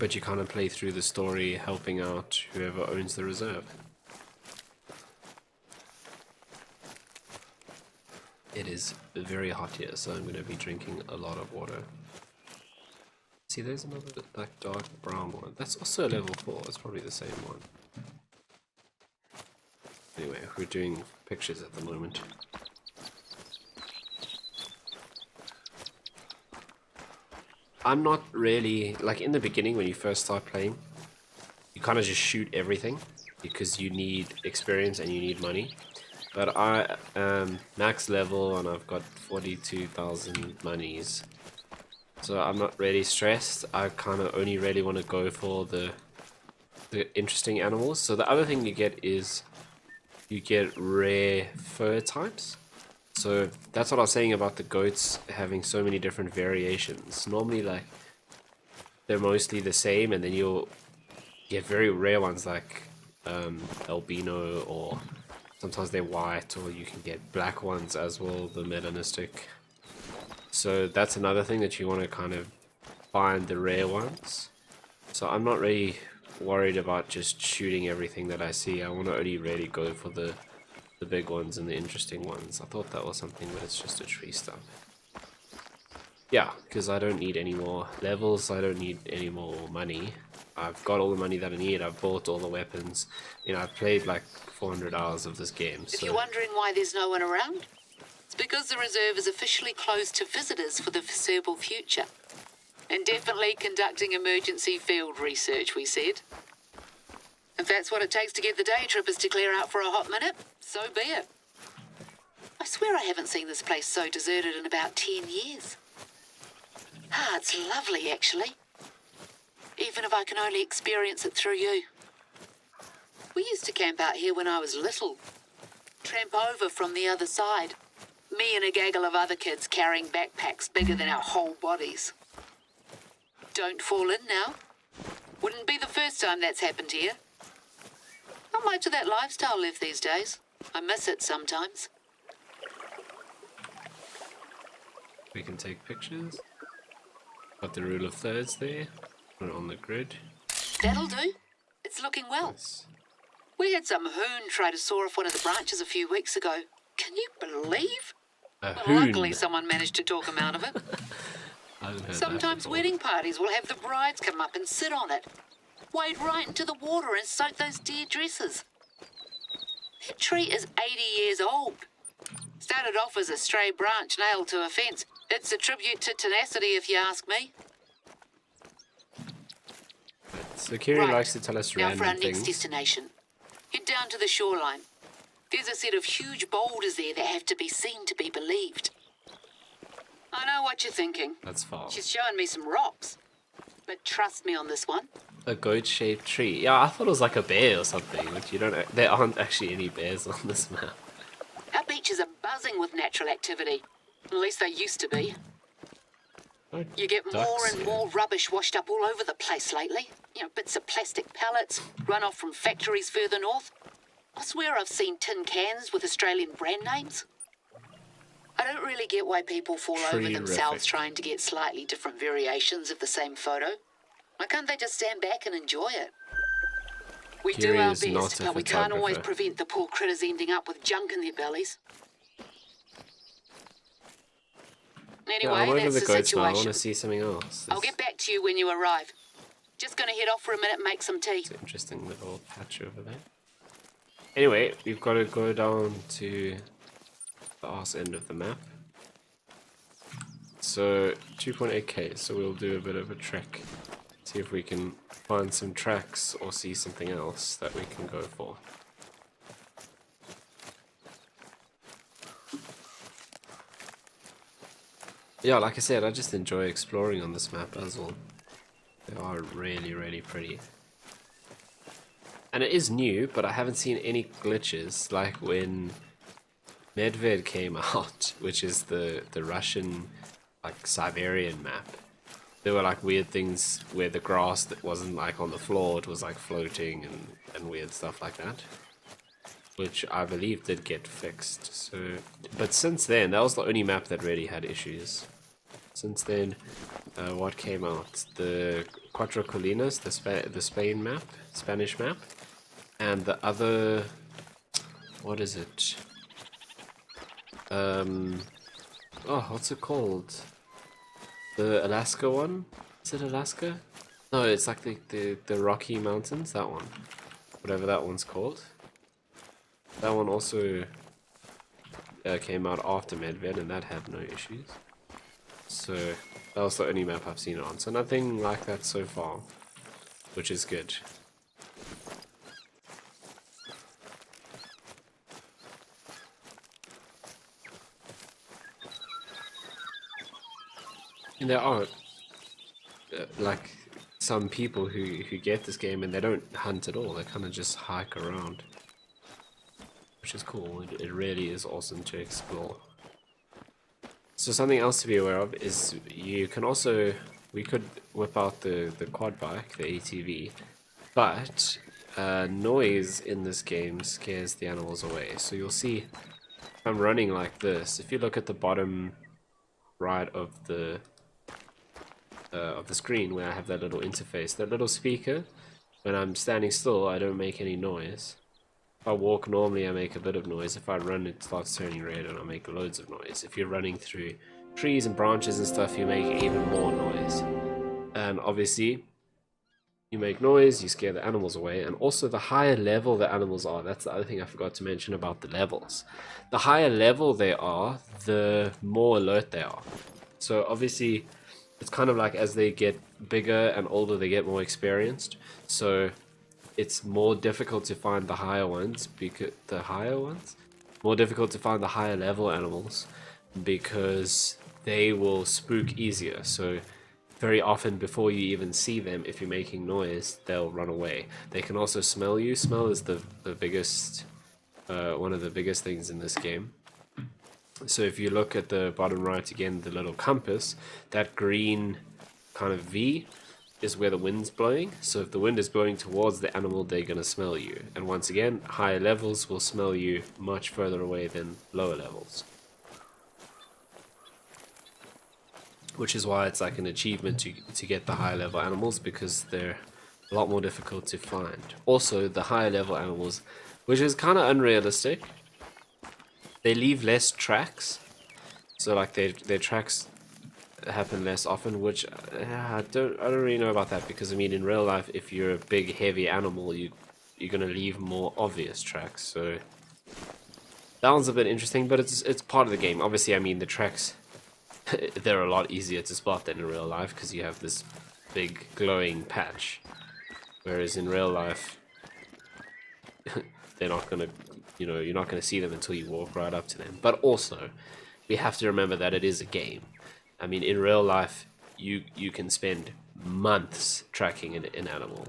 But you kind of play through the story, helping out whoever owns the reserve. It is very hot here, so I'm going to be drinking a lot of water. See, there's another like dark brown one. That's also a level 4. It's probably the same one. Anyway, we're doing pictures at the moment. I'm not really like in the beginning when you first start playing. You kind of just shoot everything because you need experience and you need money. But I am max level and I've got 42,000 monies. So I'm not really stressed. I kind of only really want to go for the interesting animals. So the other thing you get is you get rare fur types. So that's what I was saying about the goats having so many different variations. Normally like they're mostly the same and then you'll get very rare ones like albino or sometimes they're white, or you can get black ones as well, the melanistic. So that's another thing that you want to kind of find the rare ones. So I'm not really worried about just shooting everything that I see. I want to only really go for the big ones and the interesting ones. I thought that was something, but it's just a tree stump. Yeah, because I don't need any more levels, I don't need any more money. I've got all the money that I need, I've bought all the weapons. You know, I've played like 400 hours of this game. If you're wondering why there's no one around, it's because the reserve is officially closed to visitors for the foreseeable future. Indefinitely conducting emergency field research, we said. If that's what it takes to get the day trippers to clear out for a hot minute, so be it. I swear I haven't seen this place so deserted in about 10 years. Ah, it's lovely, actually. Even if I can only experience it through you. We used to camp out here when I was little. Tramp over from the other side. Me and a gaggle of other kids carrying backpacks bigger than our whole bodies. Don't fall in now. Wouldn't be the first time that's happened here. Not much of that lifestyle left these days. I miss it sometimes. We can take pictures. Got the rule of thirds there. Put it on the grid. That'll do. It's looking well. Yes. We had some hoon try to saw off one of the branches a few weeks ago. Can you believe? A Well, hoon. luckily someone managed to talk him out of it. I haven't heard that Sometimes before. wedding parties will have the brides come up and sit on it. Wade right into the water and soak those dear dresses. That tree is 80 years old. Started off as a stray branch nailed to a fence. It's a tribute to tenacity, if you ask me. So Kiri Right. likes to tell us Now for our random next things. destination. Head down to the shoreline. There's a set of huge boulders there that have to be seen to be believed. I know what you're thinking. That's far. She's showing me some rocks. But trust me on this one. A goat-shaped tree. Yeah, I thought it was like a bear or something, but you don't. There aren't actually any bears on this map. Our beaches are buzzing with natural activity. At least they used to be. Oh, You get more ducks and here. more rubbish washed up all over the place lately. You know, bits of plastic pellets, runoff from factories further north. I swear I've seen tin cans with Australian brand names. I don't really get why people fall over themselves Terrific. trying to get slightly different variations of the same photo. Why can't they just stand back and enjoy it? We do Kiri our is not best, a but we can't always photographer. prevent the poor critters ending up with junk in their bellies. Yeah, Anyway, I'm over that's the the goats now. I want situation. to see something else. I'll get back to you when you arrive. Just gonna head off for a minute and make some tea. It's an interesting little patch over there. Anyway, we've got to go down to the arse end of the map. So 2.8k, so we'll do a bit of a trek. See if we can find some tracks or see something else that we can go for. Yeah, like I said, I just enjoy exploring on this map as well. They are really, really pretty. And it is new, but I haven't seen any glitches like when Medved came out, which is the Russian like Siberian map. There were like weird things where the grass that wasn't like on the floor, it was like floating and weird stuff like that. Which I believe did get fixed. So, but since then, that was the only map that really had issues. Since then, what came out? The Cuatro Colinas, the Spain map, Spanish map, and the other, what is it? Oh, what's it called? The Alaska one? Is it Alaska? No, it's like the Rocky Mountains, that one. Whatever that one's called. That one also came out after Medved, and that had no issues. So that was the only map I've seen it on. So nothing like that so far, which is good. And there are like some people who get this game and they don't hunt at all. They kind of just hike around, which is cool. It really is awesome to explore. So something else to be aware of is you can also, we could whip out the quad bike, the ATV, but noise in this game scares the animals away. So you'll see if I'm running like this, if you look at the bottom right of the screen where I have that little interface, that little speaker, when I'm standing still I don't make any noise. If I walk normally I make a bit of noise. If I run it starts turning red and I make loads of noise. If you're running through trees and branches and stuff you make even more noise. And obviously You make noise, you scare the animals away, and also the higher level the animals are. That's the other thing I forgot to mention about the levels. The higher level they are, the more alert they are. So obviously, it's kind of like as they get bigger and older, they get more experienced. So it's more difficult to find the higher ones, because more difficult to find the higher level animals because they will spook easier. So very often before you even see them, if you're making noise, they'll run away. They can also smell you. Smell is the biggest, one of the biggest things in this game. So if you look at the bottom right again, the little compass, that green kind of V is where the wind's blowing. So if the wind is blowing towards the animal, they're going to smell you. And once again, higher levels will smell you much further away than lower levels. Which is why it's like an achievement to get the higher level animals, because they're a lot more difficult to find. Also, the higher level animals, which is kind of unrealistic, they leave less tracks. So like their tracks happen less often, which I don't really know about that, because I mean in real life, if you're a big heavy animal, you're gonna leave more obvious tracks. So that one's a bit interesting, but it's part of the game. Obviously, I mean the tracks they're a lot easier to spot than in real life because you have this big glowing patch, whereas in real life they're not gonna, you're not gonna see them until you walk right up to them. But also, we have to remember that it is a game. I mean, in real life, you can spend months tracking an animal,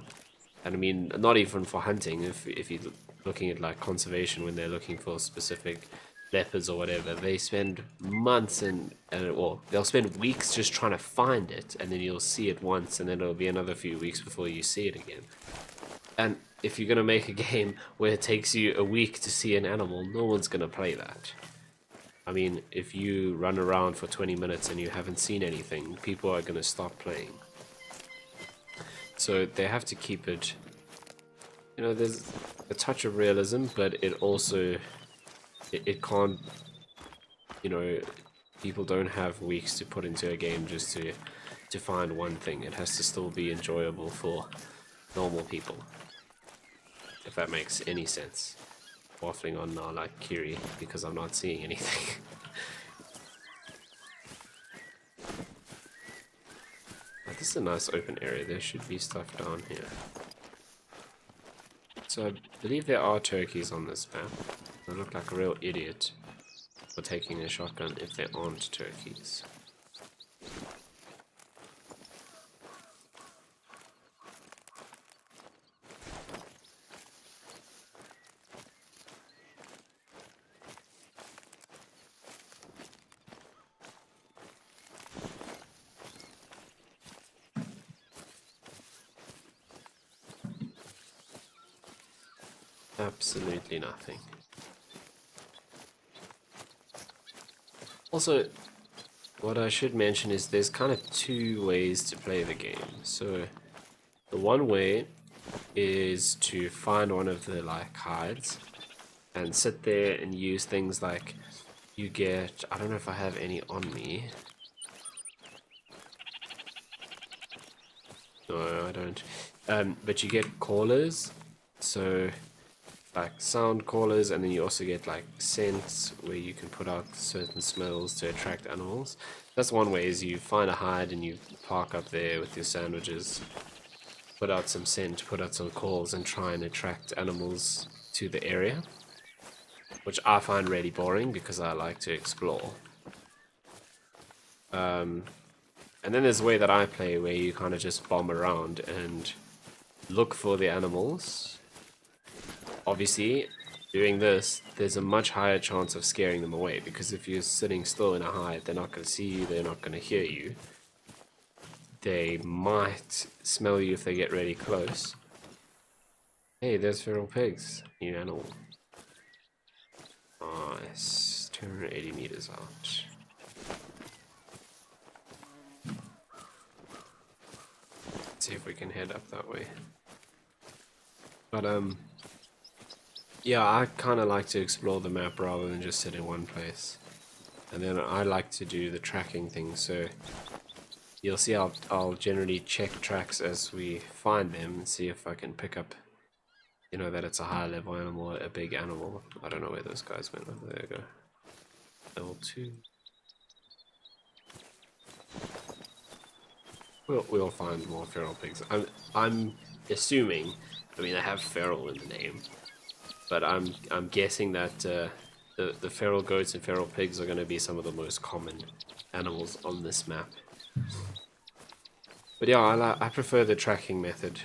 and I mean, not even for hunting. If you're looking at like conservation, when they're looking for specific leopards or whatever, they spend months and well, they'll spend weeks just trying to find it, and then you'll see it once, and then it'll be another few weeks before you see it again. And if you're gonna make a game where it takes you a week to see an animal, no one's gonna play that. I mean, if you run around for 20 minutes and you haven't seen anything, people are gonna stop playing. So they have to keep it, there's a touch of realism, but it also, it can't, people don't have weeks to put into a game just to find one thing. It has to still be enjoyable for normal people, if that makes any sense. Waffling on now like Kiri because I'm not seeing anything. This is a nice open area. There should be stuff down here. So I believe there are turkeys on this map. I look like a real idiot for taking a shotgun if there aren't turkeys. Absolutely nothing. Also, what I should mention is there's kind of two ways to play the game. So the one way is to find one of the like hides and sit there and use things like you get, I don't know if I have any on me. No, I don't. But you get callers, so like sound callers, and then you also get like scents where you can put out certain smells to attract animals. That's one way, is you find a hide and you park up there with your sandwiches, put out some scent, put out some calls, and try and attract animals to the area, which I find really boring because I like to explore. And then there's a way that I play where you kind of just bomb around and look for the animals. Obviously, doing this, there's a much higher chance of scaring them away, because if you're sitting still in a hide, they're not going to see you, they're not going to hear you. They might smell you if they get really close. Hey, there's feral pigs. New animal. Nice. 280 meters out. Let's see if we can head up that way. But, yeah, I kind of like to explore the map rather than just sit in one place. And then I like to do the tracking thing, so you'll see I'll generally check tracks as we find them and see if I can pick up, you know, that it's a high level animal, a big animal. I don't know where those guys went. Oh, there you go. Level 2. We'll find more feral pigs. I'm assuming, I mean, I have feral in the name, but I'm guessing that the feral goats and feral pigs are going to be some of the most common animals on this map. But yeah, I prefer the tracking method.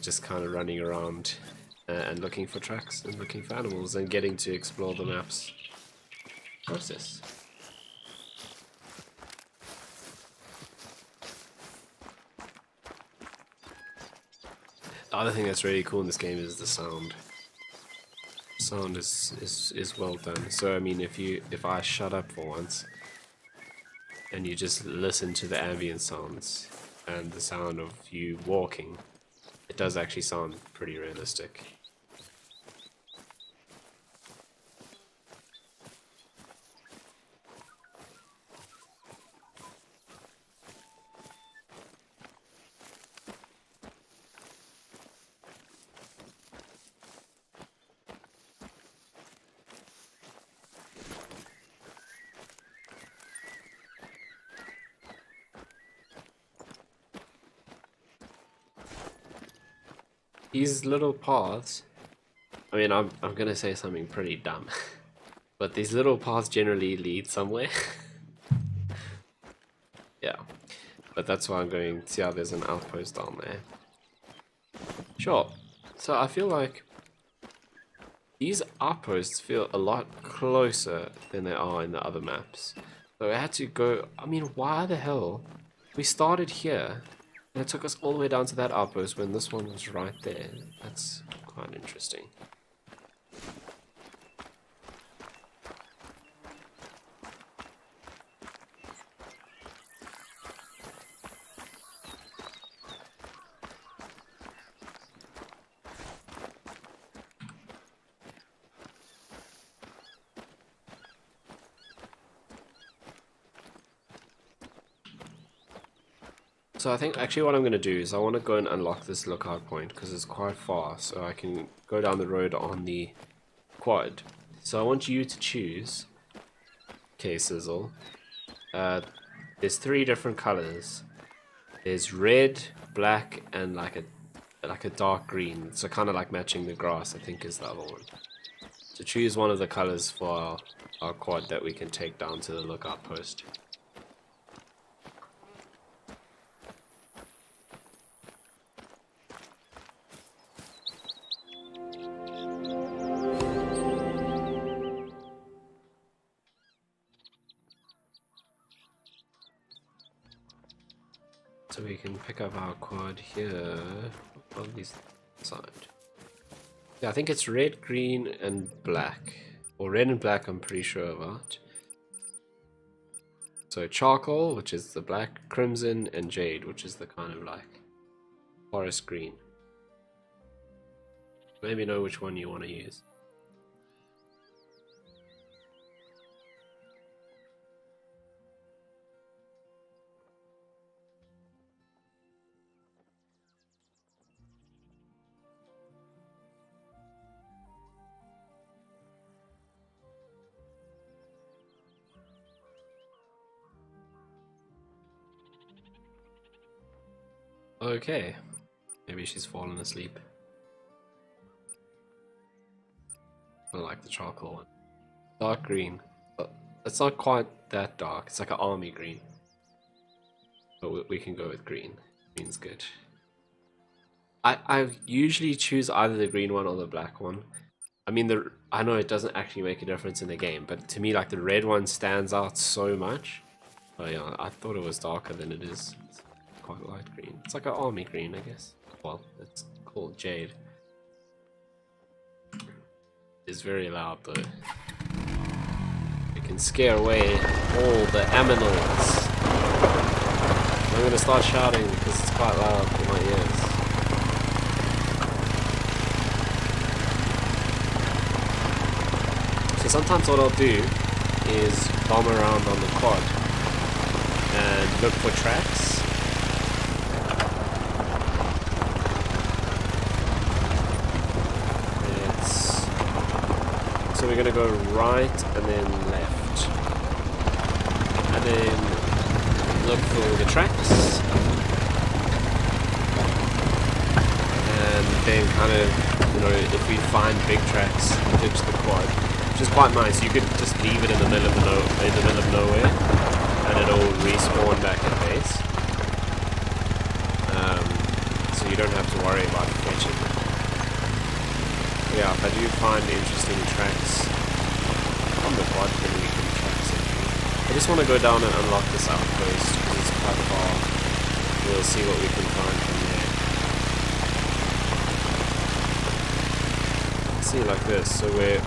Just kind of running around and looking for tracks and looking for animals and getting to explore the map's process. The other thing that's really cool in this game is the sound. Sound is well done. So I mean, if I shut up for once and you just listen to the ambient sounds and the sound of you walking, it does actually sound pretty realistic. These little paths, I mean, I'm gonna say something pretty dumb, but these little paths generally lead somewhere. Yeah, but that's why I'm going to see how there's an outpost down there. Sure, so I feel like these outposts feel a lot closer than they are in the other maps. So I had to go, I mean, why the hell? We started here, and it took us all the way down to that outpost when this one was right there. That's quite interesting. So I think actually what I'm going to do is I want to go and unlock this lookout point because it's quite far, so I can go down the road on the quad. So I want you to choose. Okay, Sizzle. There's 3 different colors. There's red, black, and like a dark green. So kind of like matching the grass, I think, is the other one. So choose one of the colors for our quad that we can take down to the lookout post. So we can pick up our quad here on this side. Yeah, I think it's red, green, and black. Or red and black, I'm pretty sure about. So charcoal, which is the black, crimson, and jade, which is the kind of like forest green. Maybe know which one you want to use. Okay, maybe she's fallen asleep. I like the charcoal one. Dark green. But it's not quite that dark. It's like an army green. But we can go with green. Green's good. I usually choose either the green one or the black one. I mean, I know it doesn't actually make a difference in the game, but to me, like, the red one stands out so much. Oh yeah, I thought it was darker than it is. It's quite light green. It's like an army green, I guess. Well, it's called jade. It's very loud though. It can scare away all the aminals. I'm gonna start shouting because it's quite loud in my ears. So sometimes what I'll do is bomb around on the quad and look for tracks. So we're going to go right and then left. And then look for the tracks. And then kind of, you know, if we find big tracks, ditch the quad. Which is quite nice. You could just leave it in the middle of nowhere and it'll respawn back at base. So you don't have to worry about fetching. Yeah, if I do find interesting tracks on the quad, then we can track it. I just want to go down and unlock this outpost because it's quite far. We'll see what we can find from there. See, like this, so where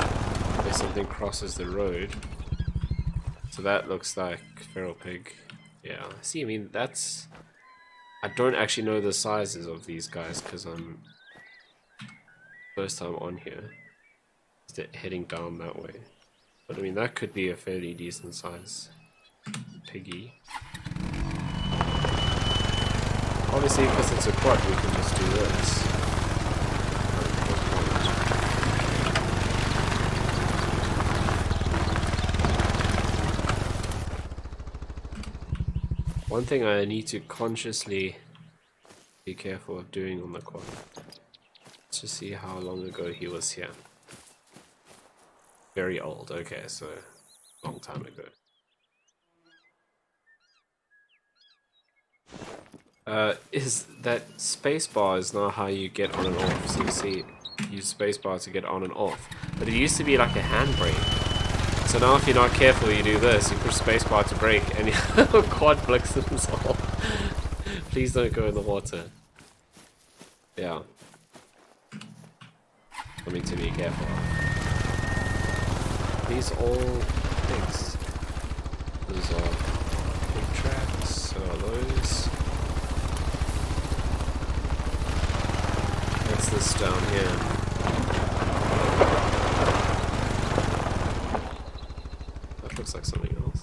something crosses the road. So that looks like feral pig. Yeah, see, I mean, that's... I don't actually know the sizes of these guys because I'm... first time on here, heading down that way. But I mean, that could be a fairly decent size piggy. Obviously, because it's a quad, we can just do this. One thing I need to consciously be careful of doing on the quad. To see how long ago he was here. Very old, okay, so long time ago. Is that spacebar is not how you get on and off. So you see, use spacebar to get on and off. But it used to be like a handbrake. So now if you're not careful, you do this, you push spacebar to brake and your quad blitzes off. Please don't go in the water. Yeah. Something to be careful of. These all pigs. Those are big tracks, so are those. What's this down here? That looks like something else.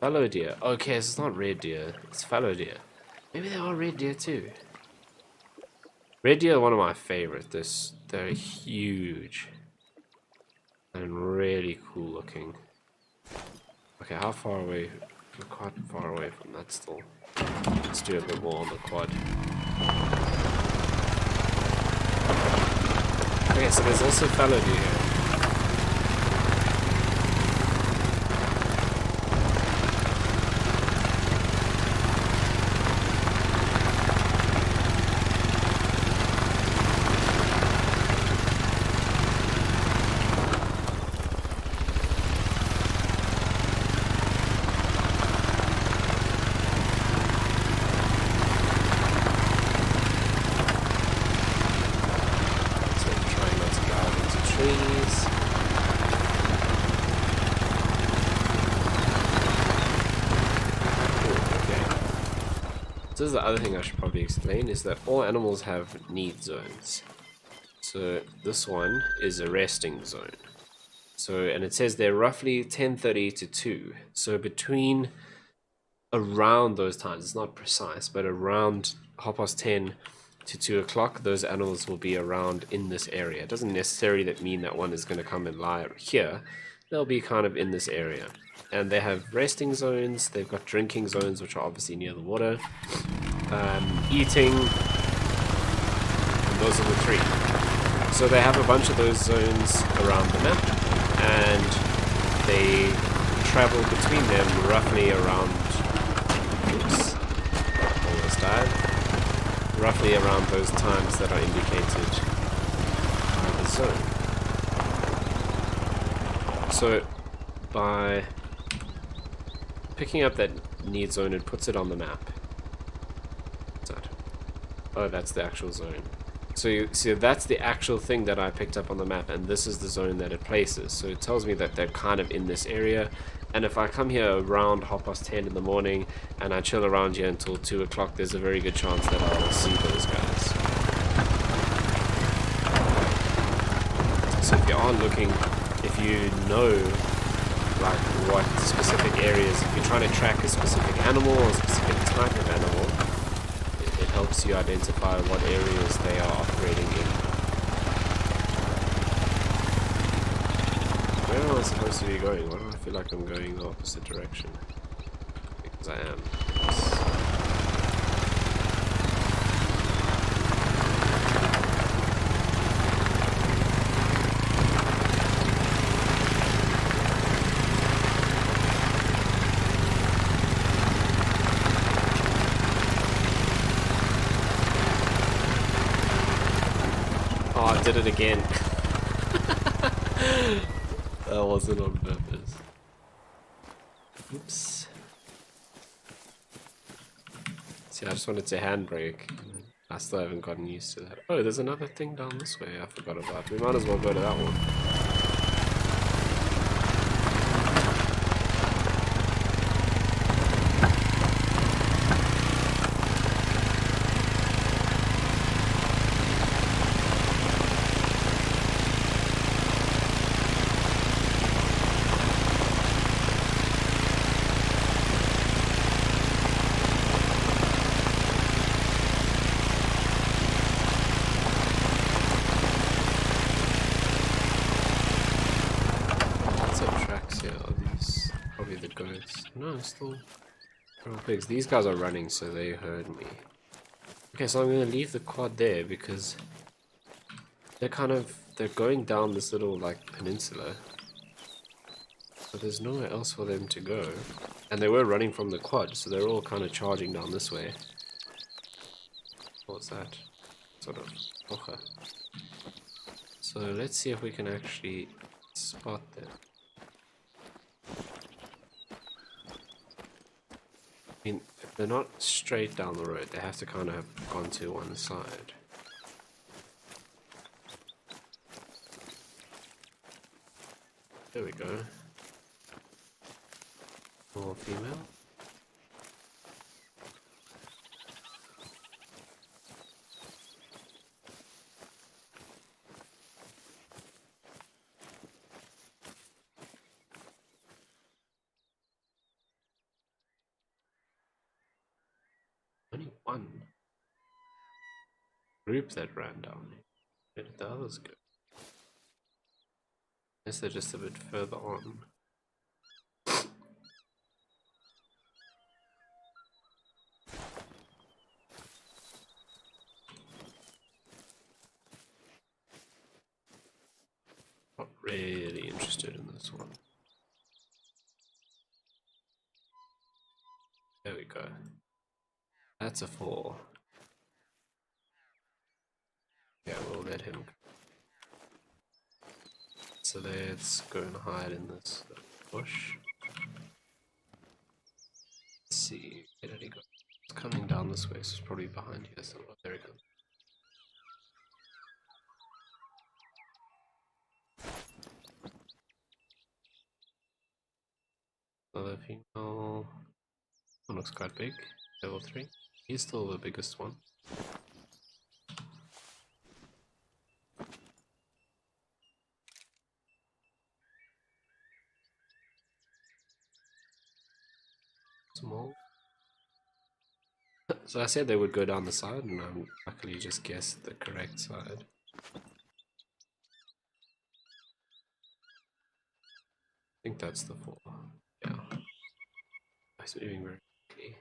Fallow deer. Okay, so it's not red deer, it's fallow deer. Maybe they are red deer too. Red deer are one of my favorites. They're huge and really cool looking. Okay, how far away? We're quite far away from that still. Let's do a bit more on the quad. Okay, so there's also fallow deer here. This is the other thing I should probably explain, is that all animals have need zones. So this one is a resting zone. So, and it says they're roughly 10:30 to 2. So between around those times, it's not precise, but around 10:30 to 2 o'clock, those animals will be around in this area. It doesn't necessarily mean that one is going to come and lie here. They'll be kind of in this area. And they have resting zones, they've got drinking zones, which are obviously near the water, eating, and those are the 3. So they have a bunch of those zones around the map, and they travel between them roughly around, oops, almost died, roughly around those times that are indicated by the zone. So by picking up that need zone, it puts it on the map. What's that? Oh, that's the actual zone. So you see, that's the actual thing that I picked up on the map, and this is the zone that it places. So it tells me that they're kind of in this area, and if I come here around 10:30 in the morning and I chill around here until 2 o'clock, there's a very good chance that I will see those guys. So if you are looking, if you know like what specific areas, if you're trying to track a specific animal or a specific type of animal, it helps you identify what areas they are operating in. Where am I supposed to be going? Why do I feel like I'm going the opposite direction? Because I am. Oh, I did it again. That wasn't on purpose. Oops. See, I just wanted to handbrake. I still haven't gotten used to that. Oh, there's another thing down this way I forgot about. We might as well go to that one. No, still feral pigs. These guys are running, so they heard me. Okay, so I'm gonna leave the quad there because they're going down this little like peninsula. But there's nowhere else for them to go. And they were running from the quad, so they're all kind of charging down this way. What's that? Sort of ocha. So let's see if we can actually spot them. I mean, if they're not straight down the road, they have to kind of have gone to one side. There we go. More female. Only one group that ran down. Where did the others go? Guess they're just a bit further on. Not really interested in this one. There we go. That's a 4. Yeah, we'll let him go. So let's go and hide in this bush. Let's see, where did he go? It's coming down this way, so it's probably behind here somewhere. There he goes. Another female. One looks quite big. Level 3. He's still the biggest one. Small. So I said they would go down the side, and I luckily just guessed the correct side. I think that's the 4. Yeah. He's moving very quickly.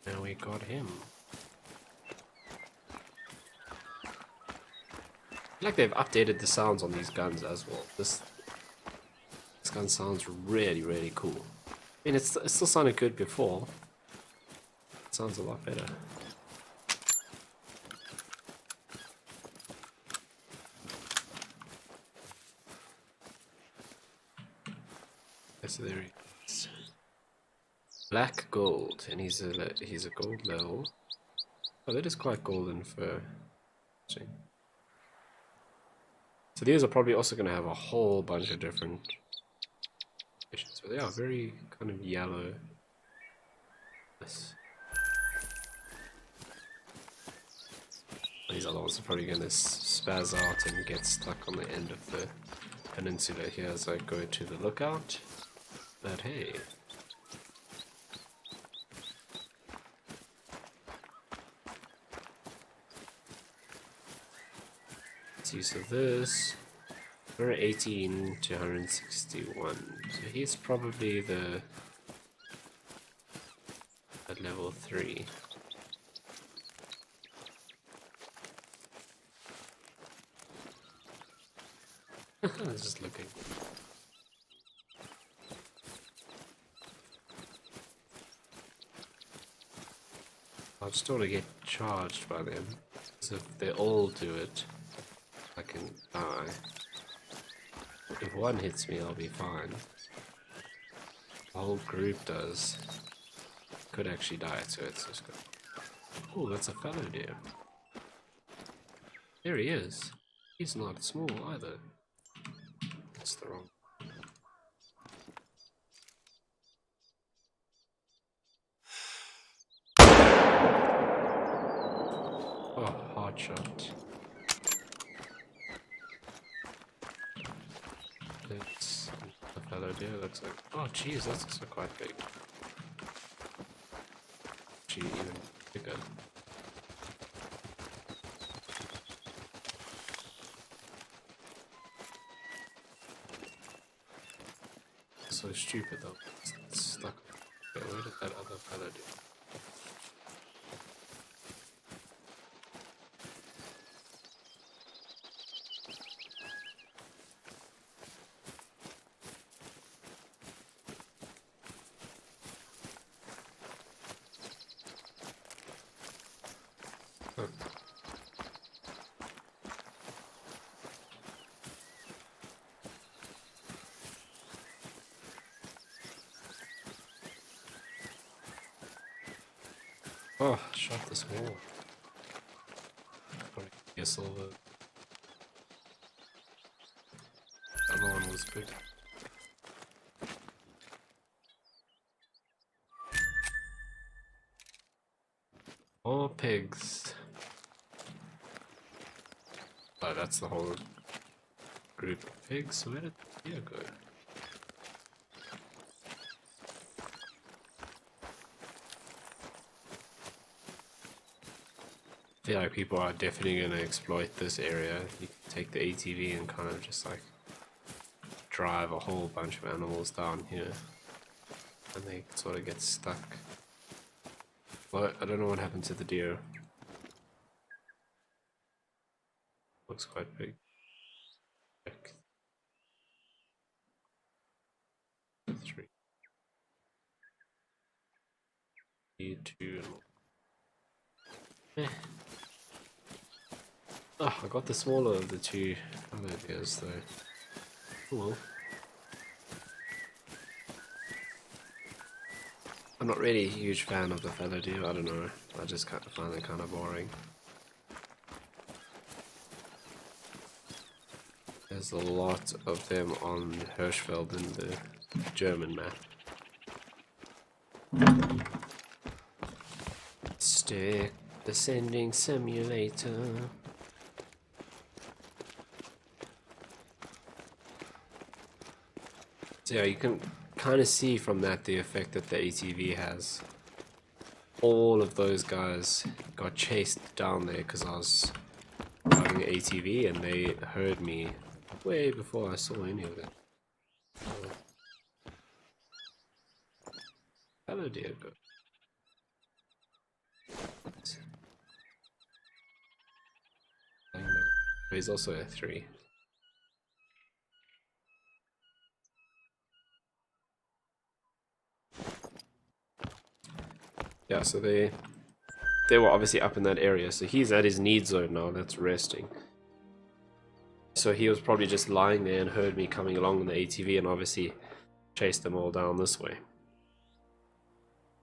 Now we got him. I feel like they've updated the sounds on these guns as well. This gun sounds really, really cool. I mean, it still sounded good before. It sounds a lot better. So there he is. Black gold, and he's a gold level. Oh, that is quite golden for. So these are probably also going to have a whole bunch of different fish. So they are very kind of yellow. Yes. These other ones are probably going to spaz out and get stuck on the end of the peninsula here as I go to the lookout. But hey. Let's use of this. We're 18 to 161. So he's probably the at level 3. I was just looking. I just don't want to get charged by them. So if they all do it, I can die. If one hits me, I'll be fine. The whole group does. Could actually die to it, so it's good. Oh, that's a fellow deer. There he is. He's not small either. That's the wrong. Oh, hard shot. It's a fellow deer, looks like. Oh, jeez, that's also quite big. Actually, even bigger. So stupid though. It's stuck. Okay, where did that other fellow do? Huh. Oh, shot this wall. Probably a silver. The other one was big. More pigs. Oh, that's the whole group of pigs. So where did the deer go? I feel like people are definitely going to exploit this area. You can take the ATV and kind of just like drive a whole bunch of animals down here. And they sort of get stuck. Well, I don't know what happened to the deer. Looks quite big. Check. 3. 2 and oh, I got the smaller of the two other deers though. Oh well. I'm not really a huge fan of the fellow deer, I don't know. I just kind of find them kind of boring. There's a lot of them on Hirschfeld in the German map. Stick descending simulator. So yeah, you can kind of see from that the effect that the ATV has. All of those guys got chased down there because I was driving the ATV and they heard me way before I saw any of it. Oh. Hello, dear. He's also a 3. Yeah, so they were obviously up in that area, so he's at his need zone now, that's resting. So he was probably just lying there and heard me coming along in the ATV and obviously chased them all down this way.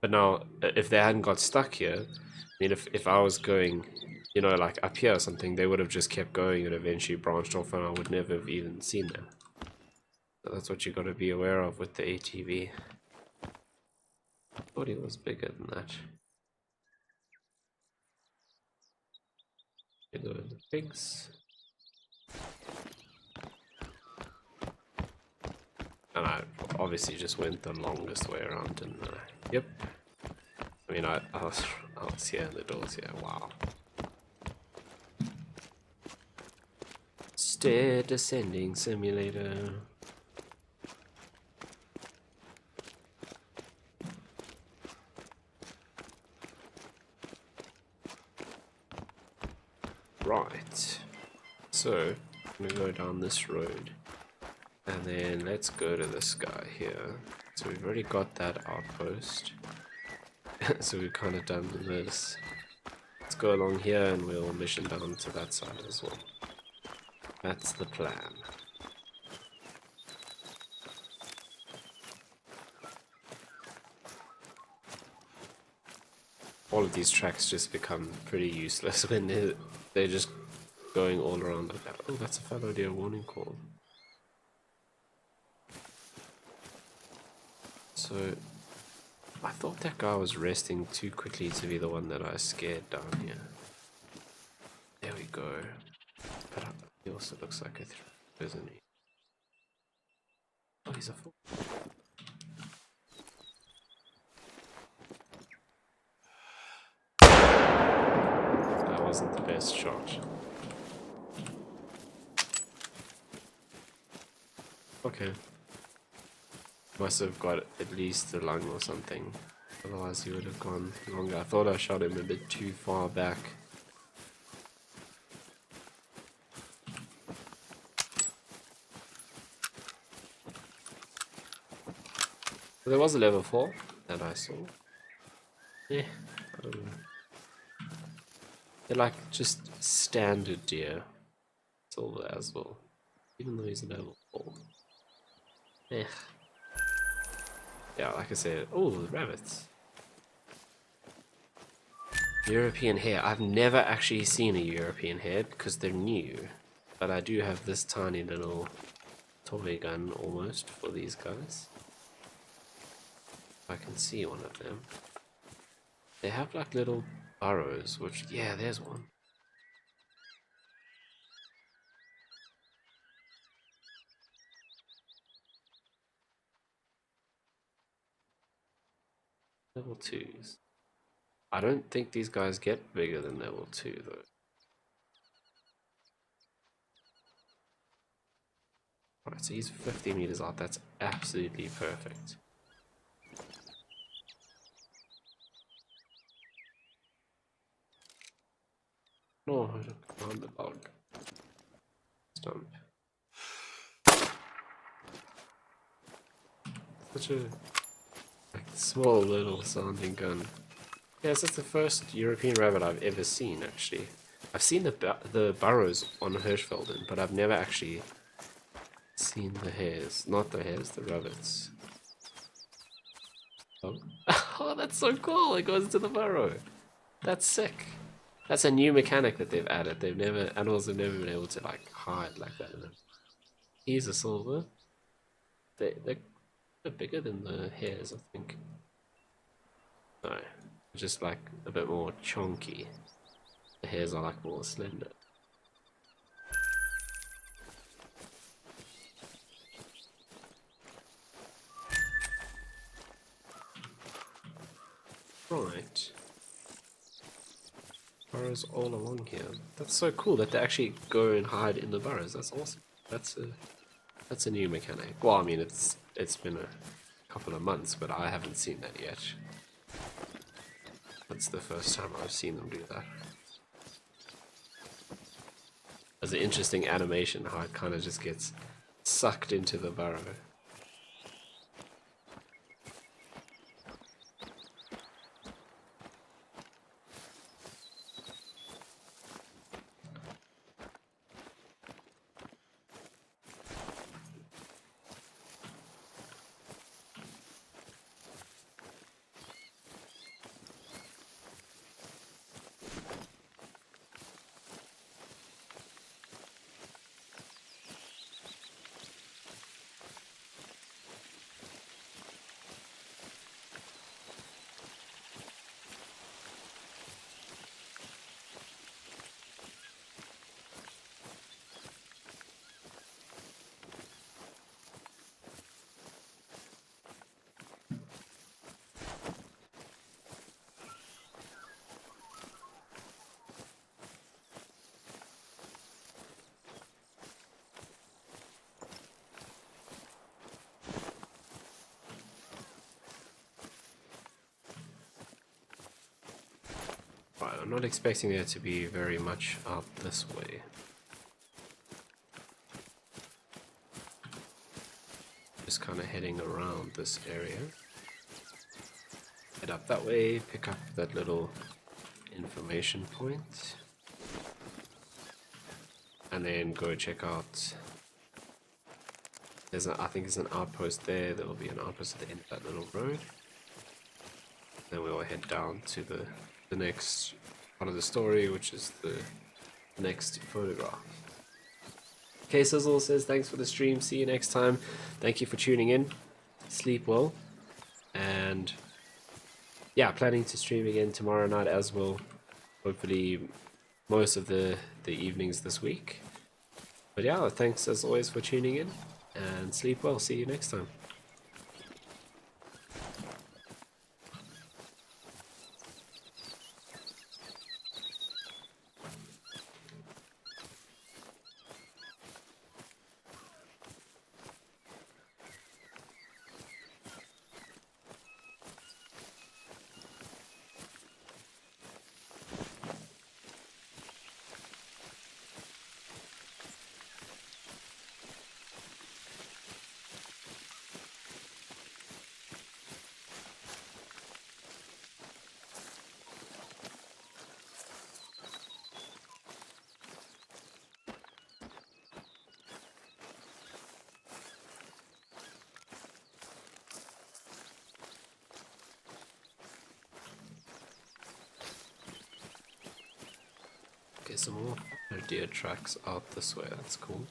But now, if they hadn't got stuck here, I mean, if I was going, you know, like up here or something, they would have just kept going and eventually branched off and I would never have even seen them. So that's what you got to be aware of with the ATV. I thought he was bigger than that. Get rid of the pigs. And I obviously just went the longest way around, didn't I? Yep. I mean, I was here and the door's here. Wow. Stair descending simulator. Right. So, I'm gonna go down this road. And then let's go to this guy here. So we've already got that outpost. So we've kind of done this. Let's go along here and we'll mission down to that side as well. That's the plan. All of these tracks just become pretty useless when they're just going all around like that. Oh, that's a fallow deer warning call. So, I thought that guy was resting too quickly to be the one that I scared down here. There we go. But he also looks like a threat, doesn't he? Oh, he's a fool. That wasn't the best shot. Okay. Must have got at least the lung or something. Otherwise he would have gone longer. I thought I shot him a bit too far back. But there was a level 4 that I saw. Yeah. They're like just standard deer. Silver as well. Even though he's a level 4. Eh. Yeah, like I said, oh, the rabbits. European hare. I've never actually seen a European hare because they're new. But I do have this tiny little toy gun almost for these guys. I can see one of them. They have like little burrows, which, yeah, there's one. Level 2s. I don't think these guys get bigger than level 2 though. Alright, so he's 50 meters out. That's absolutely perfect. No, I don't command the bug. Stump. Such a small little sounding gun. Yes, that's the first European rabbit I've ever seen, actually. I've seen the burrows on Hirschfelden, but I've never actually seen the hares. Not the hares, the rabbits. Oh, oh, that's so cool! It goes to the burrow. That's sick. That's a new mechanic that they've added. Animals have never been able to like hide like that. Here's a silver. They're a bit bigger than the hares, I think. No, just like a bit more chunky. The hairs are like more slender. Right. Burrows all along here. That's so cool that they actually go and hide in the burrows. That's awesome. That's a new mechanic. Well, I mean it's been a couple of months, but I haven't seen that yet. That's the first time I've seen them do that. There's an interesting animation how it kind of just gets sucked into the burrow. I'm not expecting there to be very much out this way. Just kind of heading around this area. Head up that way, pick up that little information point. And then go check out. I think there's an outpost there. There will be an outpost at the end of that little road. Then we will head down to the next part of the story, which is the next photograph. Okay, Sizzle says thanks for the stream. See you next time. Thank you for tuning in. Sleep well. And yeah, planning to stream again tomorrow night as well. Hopefully most of the evenings this week. But yeah, thanks as always for tuning in. And sleep well. See you next time. Okay, some more deer tracks out this way, that's cool.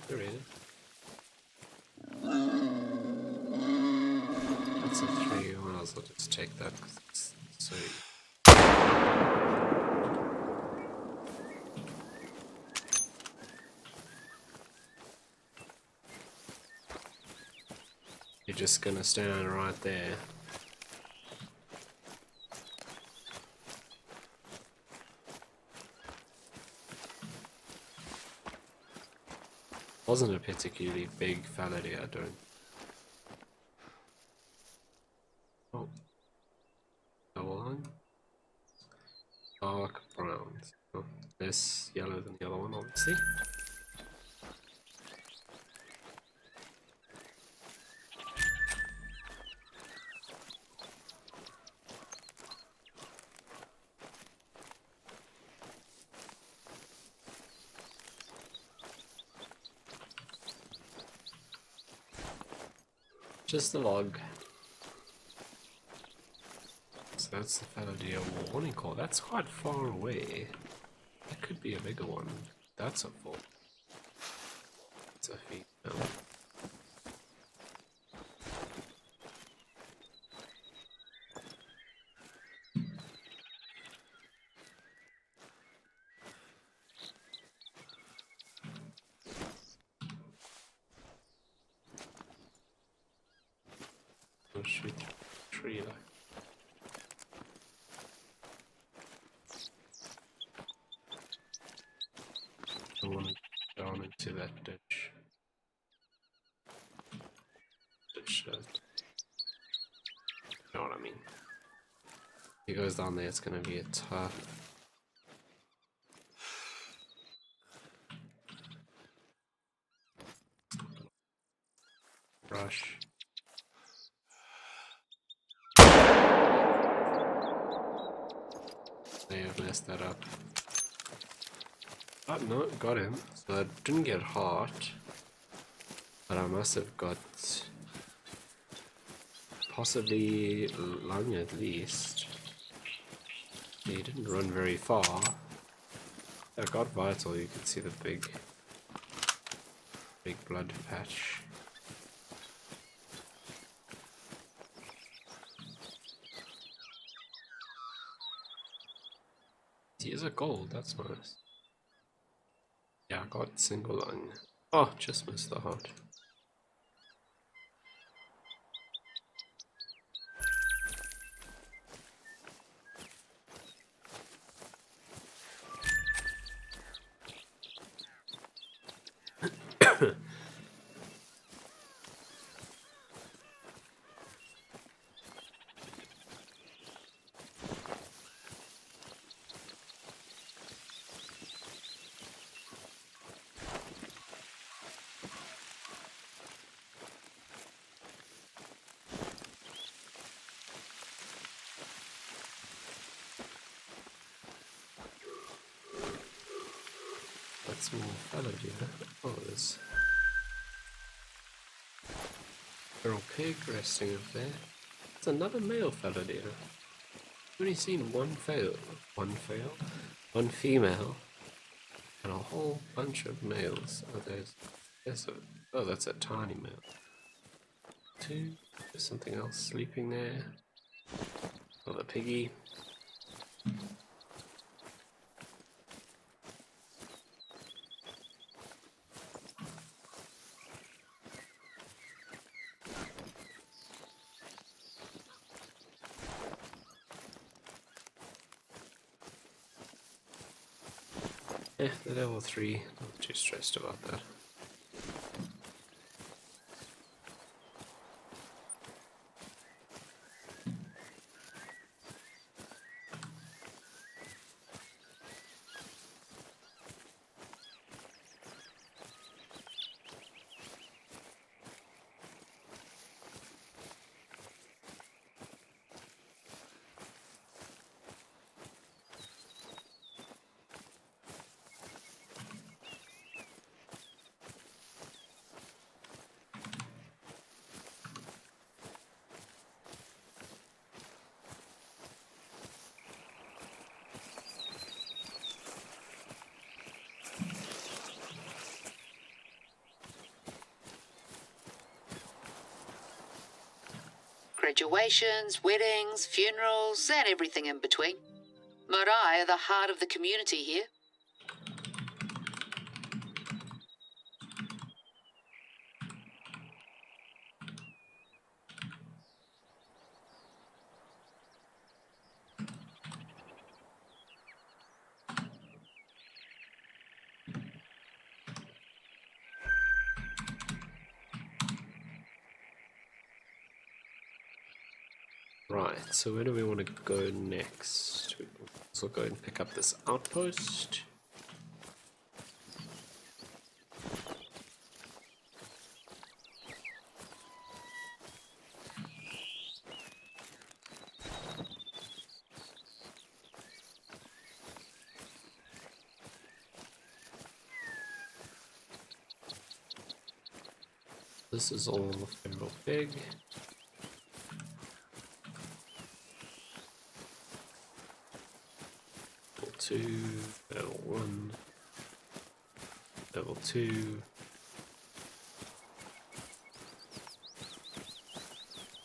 There it is. That's a 3, well, I'll just take that because it's so... You're just gonna stand right there. Wasn't a particularly big fallow deer, I don't. Oh. Double line. Dark brown. Oh, less yellow than the other one, obviously. Just a log. So that's the fallow deer warning call. That's quite far away. That could be a bigger one. That's a 4. It's a female. I'll shoot the tree like. I want to go down into that ditch. You know what I mean. If he goes down there, it's gonna be a tough. Rush. May have messed that up. Oh no, got him. So I didn't get heart, but I must have got possibly lung at least. He didn't run very far. I got vital. You can see the big blood patch. He is a gold. That's nice. Yeah, I got single lung. Oh, just missed the heart. That's more fallow deer. Oh, there's feral pig resting up there. It's another male fallow deer. I've only seen one female, and a whole bunch of males. Oh, oh, that's a tiny male. Two. There's something else sleeping there. Another piggy. The level 3, not too stressed about that. Graduations, weddings, funerals, and everything in between. Marae are the heart of the community here. Right, so where do we want to go next? We can also go and pick up this outpost. This is all feral pig. Level 2, level 1, level 2,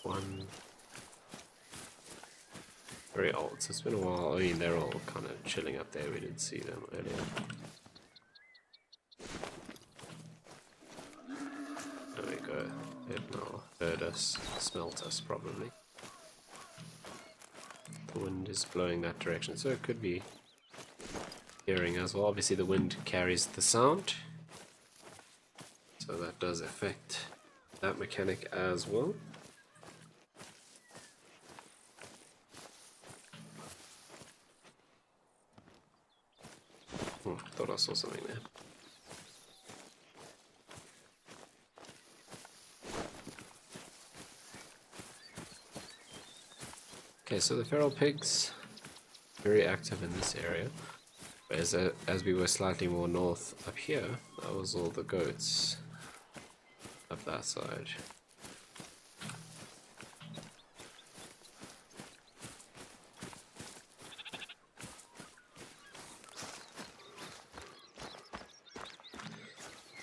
1. Very old, so it's been a while. I mean, they're all kind of chilling up there. We didn't see them earlier. There we go. They've now heard us, smelt us probably. The wind is blowing that direction, so it could be hearing as well. Obviously the wind carries the sound, so that does affect that mechanic as well. Oh, I thought I saw something there. Okay, so the feral pigs, very active in this area. As we were slightly more north up here, that was all the goats up that side.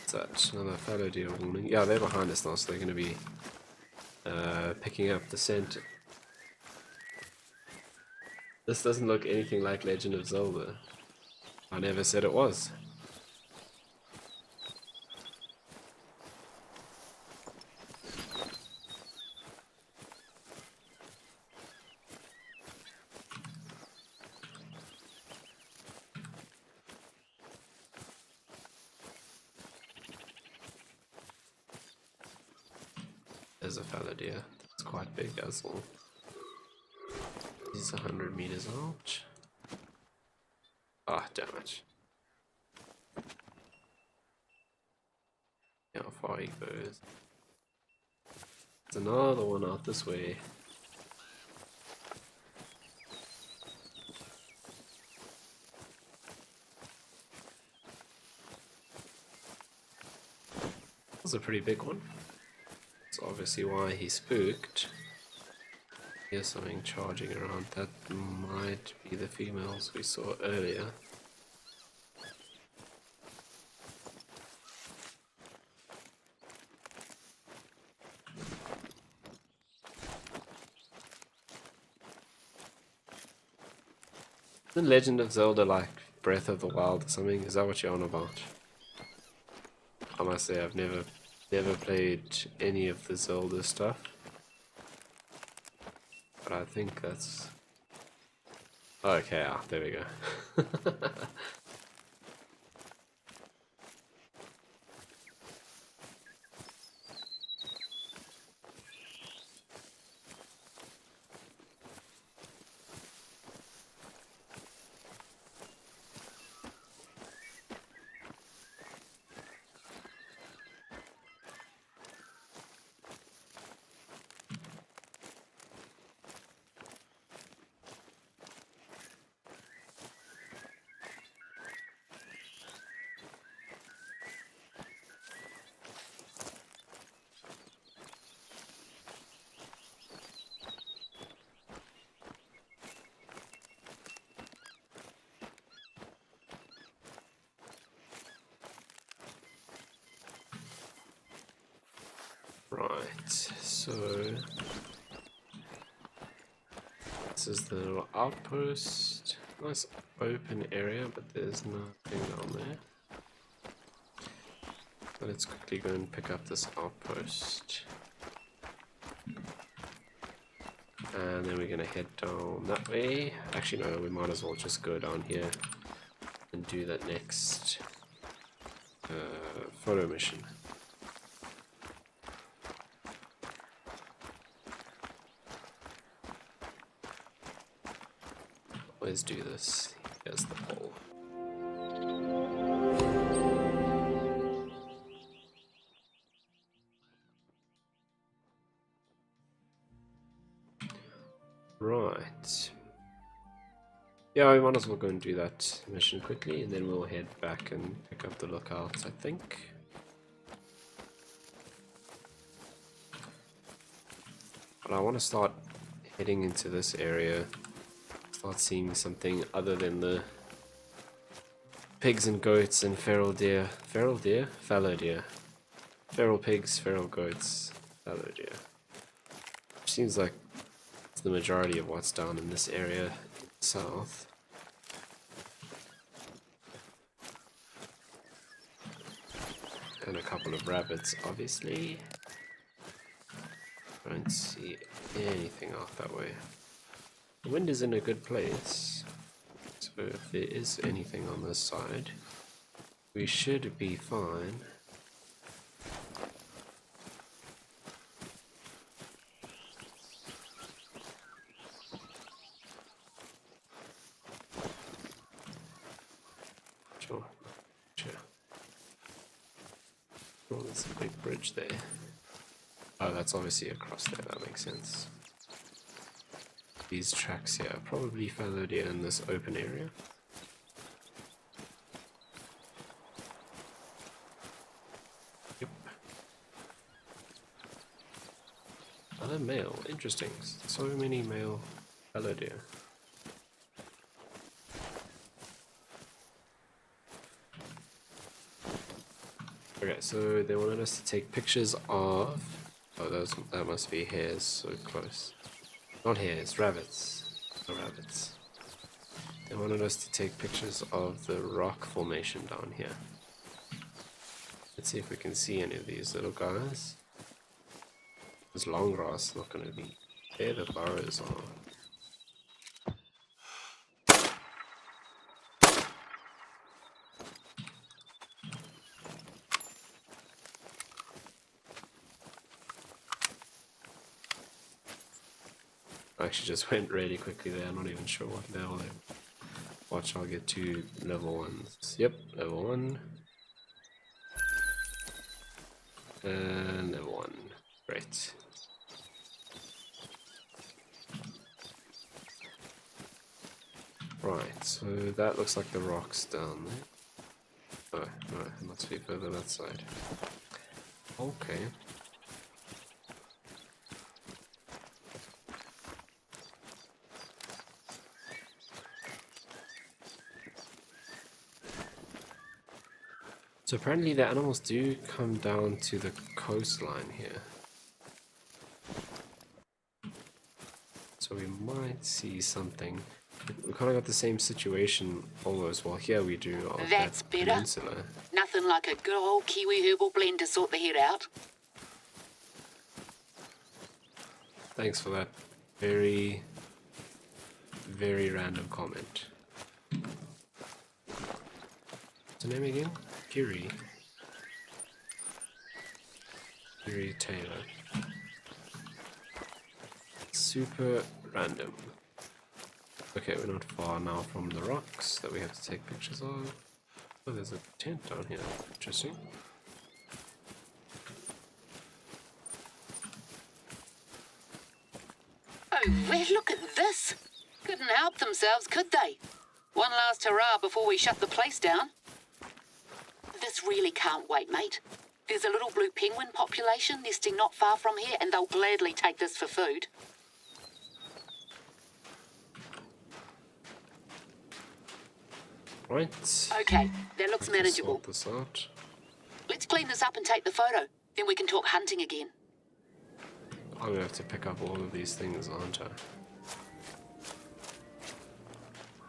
What's that? Another fallow deer warning. Yeah, they're behind us now, so they're going to be picking up the scent. This doesn't look anything like Legend of Zelda. I never said it was. There's a fallow deer. That's quite big as well. He's 100 meters out. Ah, damn it. Yeah, how far he goes. There's another one out this way. That's a pretty big one. That's obviously why he spooked. Here's something charging around. That might be the females we saw earlier. The Legend of Zelda like Breath of the Wild or something? Is that what you're on about? I must say I've never played any of the Zelda stuff. But I think that's... Okay, there we go. Right, so this is the little outpost. Nice open area, but there's nothing down there. So let's quickly go and pick up this outpost. And then we're gonna head down that way. Actually no, we might as well just go down here and do that next photo mission. Always do this. Here's the pole. Right. Yeah, we might as well go and do that mission quickly, and then we'll head back and pick up the lookouts, I think. But I want to start heading into this area. Start seeing something other than the pigs and goats and feral deer. Feral deer? Fallow deer. Feral pigs, feral goats, fallow deer. Which seems like it's the majority of what's down in this area in the south. And a couple of rabbits, obviously. Don't see anything out that way. The wind is in a good place, so if there is anything on this side, we should be fine. Sure. Oh, there's a big bridge there. Oh, that's obviously across there, that makes sense. These tracks here are probably fallow deer in this open area. Yep. Another male, interesting. So many male fallow deer. Okay, so they wanted us to take pictures of... Oh, that must be hares, so close. Not hares, rabbits. No rabbits. They wanted us to take pictures of the rock formation down here. Let's see if we can see any of these little guys. This long grass not going to be... There the burrows are. actually just went really quickly there. I'm not even sure what level they. Watch, I'll get to level 1s. Yep, level 1. And level 1. Great. Right, so that looks like the rocks down there. Oh, no, it must be further that side. Okay. So apparently the animals do come down to the coastline here. So we might see something. We kind of got the same situation almost. Well, here we do of That's that better. peninsula. Nothing like a good old Kiwi herbal blend to sort the head out. Thanks for that very, very random comment. What's her name again? Kiri Taylor. Super random. Okay, we're not far now from the rocks that we have to take pictures of. Oh, there's a tent down here. Interesting. Oh, well, look at this. Couldn't help themselves, could they? One last hurrah before we shut the place down. This really can't wait, mate. There's a little blue penguin population nesting not far from here, and they'll gladly take this for food. Right. Okay, that looks Let's manageable. sort this out. Let's clean this up and take the photo. Then we can talk hunting again. I'm gonna have to pick up all of these things, aren't I?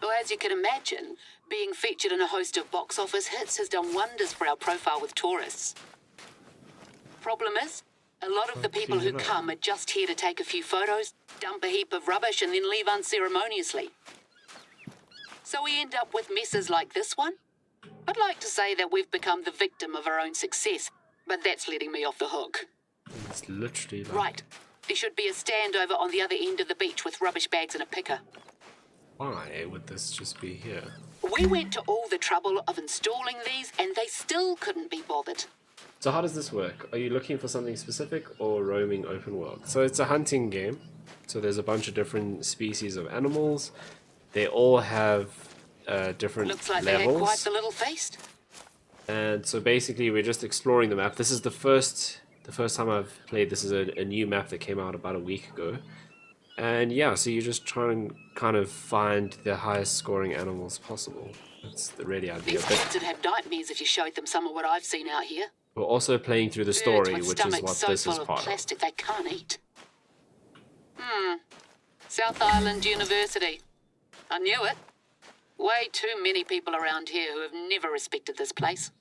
Well, as you can imagine, being featured in a host of box office hits has done wonders for our profile with tourists. Problem is, a lot of the people who come are just here to take a few photos, dump a heap of rubbish, and then leave unceremoniously. So we end up with messes like this one. I'd like to say that we've become the victim of our own success, but that's letting me off the hook. It's literally like... Right. There should be a stand over on the other end of the beach with rubbish bags and a picker. Why would this just be here? We went to all the trouble of installing these, and they still couldn't be bothered. So how does this work? Are you looking for something specific or roaming open world? So it's a hunting game. So there's a bunch of different species of animals. They all have different Looks like levels. they had quite the little feast. And so basically we're just exploring the map. This is the first time I've played. This is a new map that came out about a week ago. And yeah, so you just try and kind of find the highest scoring animals possible. That's the really idea. These kids would have nightmares if you showed them some of what I've seen out here. We're also playing through the Birds story, with which is stomachs what so this is full of part of. plastic they can't eat. South Island University. I knew it. Way too many people around here who have never respected this place.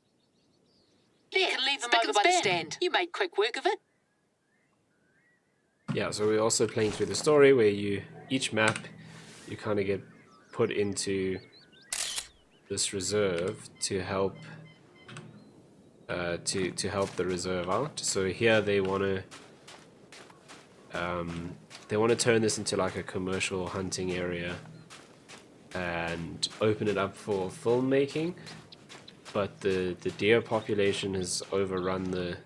You can leave them over by the stand. You made quick work of it. Yeah, so we're also playing through the story where each map you kind of get put into this reserve to help to help the reserve out. So here they want to turn this into like a commercial hunting area and open it up for filmmaking, but the deer population has overrun the...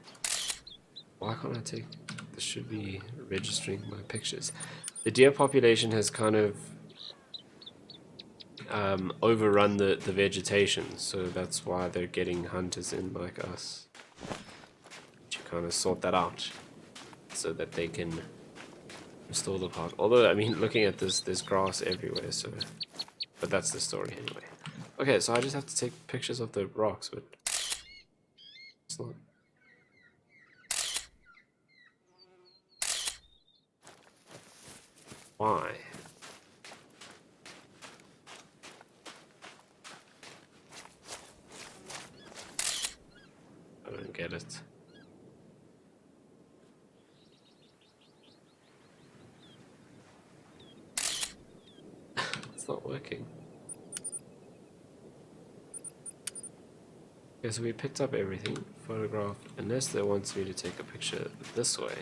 Why can't I take... This should be registering my pictures. The deer population has kind of overrun the vegetation, so that's why they're getting hunters in like us to kind of sort that out so that they can restore the park. Although, I mean, looking at this, there's grass everywhere, so... But that's the story anyway. Okay, so I just have to take pictures of the rocks, but it's not... Why? I don't get it. It's not working. Okay, so we picked up everything. Photograph. Unless they want me to take a picture this way.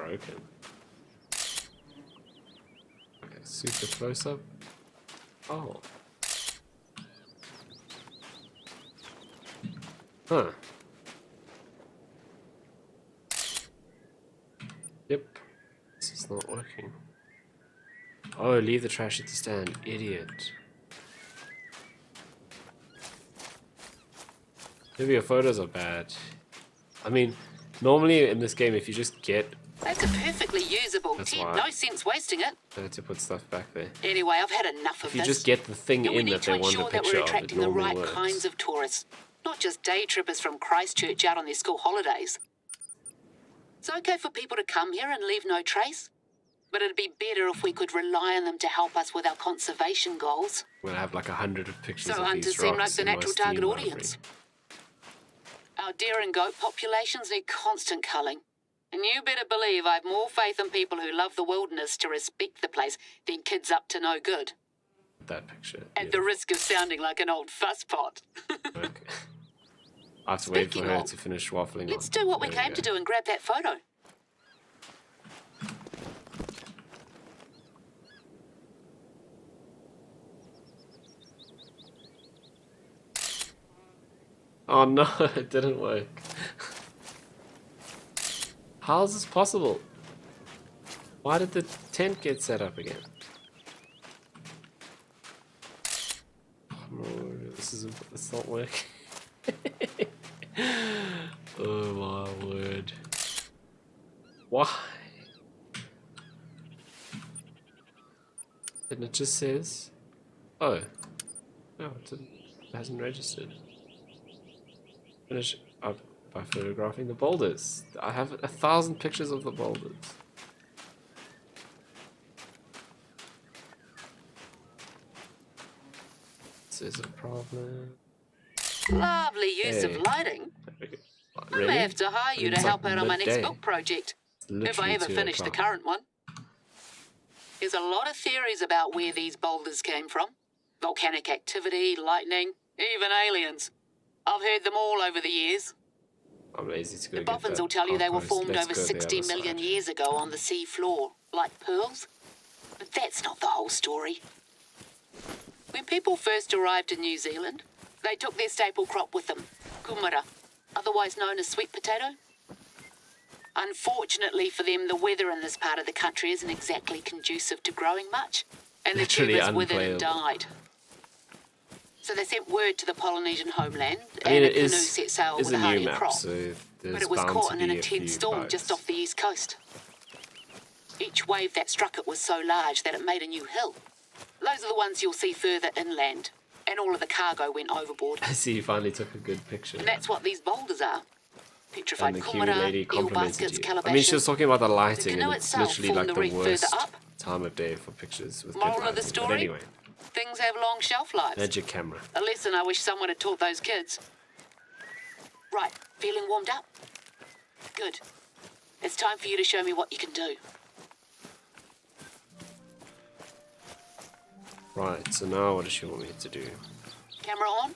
broken. Okay, super close up. Oh. Huh. Yep. This is not working. Oh, leave the trash at the stand. Idiot. Maybe your photos are bad. I mean, normally in this game, if you just get... That's a perfectly usable That's tent. why No sense wasting it. I had to put stuff back there. Anyway, I've had enough of If you this. just get the thing And we in need that to they want a ensure that picture we're of, it attracting the normally right works. kinds of tourists, not just day trippers from Christchurch out on their school holidays. It's okay for people to come here and leave no trace, but it'd be better if we could rely on them to help us with our conservation goals. We're gonna have like 100 of pictures So of hunters these seem like rocks the in my natural Steam target library. audience. Our deer and goat populations need constant culling. And you better believe I've more faith in people who love the wilderness to respect the place than kids up to no good. That picture. At the risk of sounding like an old fusspot. Okay. I have to wait for Speaking her of, to finish waffling. Let's do what we There came to do and grab that photo. Oh no, it didn't work. How is this possible? Why did the tent get set up again? Oh no, it's not working. Oh my word. Why? And it just says, oh, no, it hasn't registered. Finish up by photographing the boulders. I have 1,000 pictures of the boulders. This is a problem. Lovely use Hey. of lighting. I Really? may have to hire you to It's help like out on my next midday. book project. It's If I literally ever 2 finish the o'clock. current one. There's a lot of theories about where these boulders came from. Volcanic activity, lightning, even aliens. I've heard them all over the years. I'm lazy to go The get boffins that will tell you they were outpost. formed Let's over go the 60 other million side. years ago on the sea floor, like pearls. But that's not the whole story. When people first arrived in New Zealand, they took their staple crop with them, kumara, otherwise known as sweet potato. Unfortunately for them, the weather in this part of the country isn't exactly conducive to growing much, and the Literally tubers withered and unplayable. died. So they sent word to the Polynesian homeland, I mean, and a it canoe is set sail with a a new hardy map, crop. so there's But it was bound caught to in an be a intense few storm bugs. just off the east coast. Each wave that struck it was so large that it made a new hill. Those are the ones you'll see further inland, and all of the cargo went overboard. I see you finally took a good picture. And that's what these boulders are. Petrified And the Kiwi kumara, lady eel complimented baskets, you. calabashes. I mean, she was talking about the lighting, canoe and it's itself literally formed like the the reef further worst up. time of day for pictures with good Moral of the lighting. But story? anyway, Things have long shelf lives. magic camera. A lesson I wish someone had taught those kids. Right, feeling warmed up? Good. It's time for you to show me what you can do. Right, so now what does she want me to do? Camera on?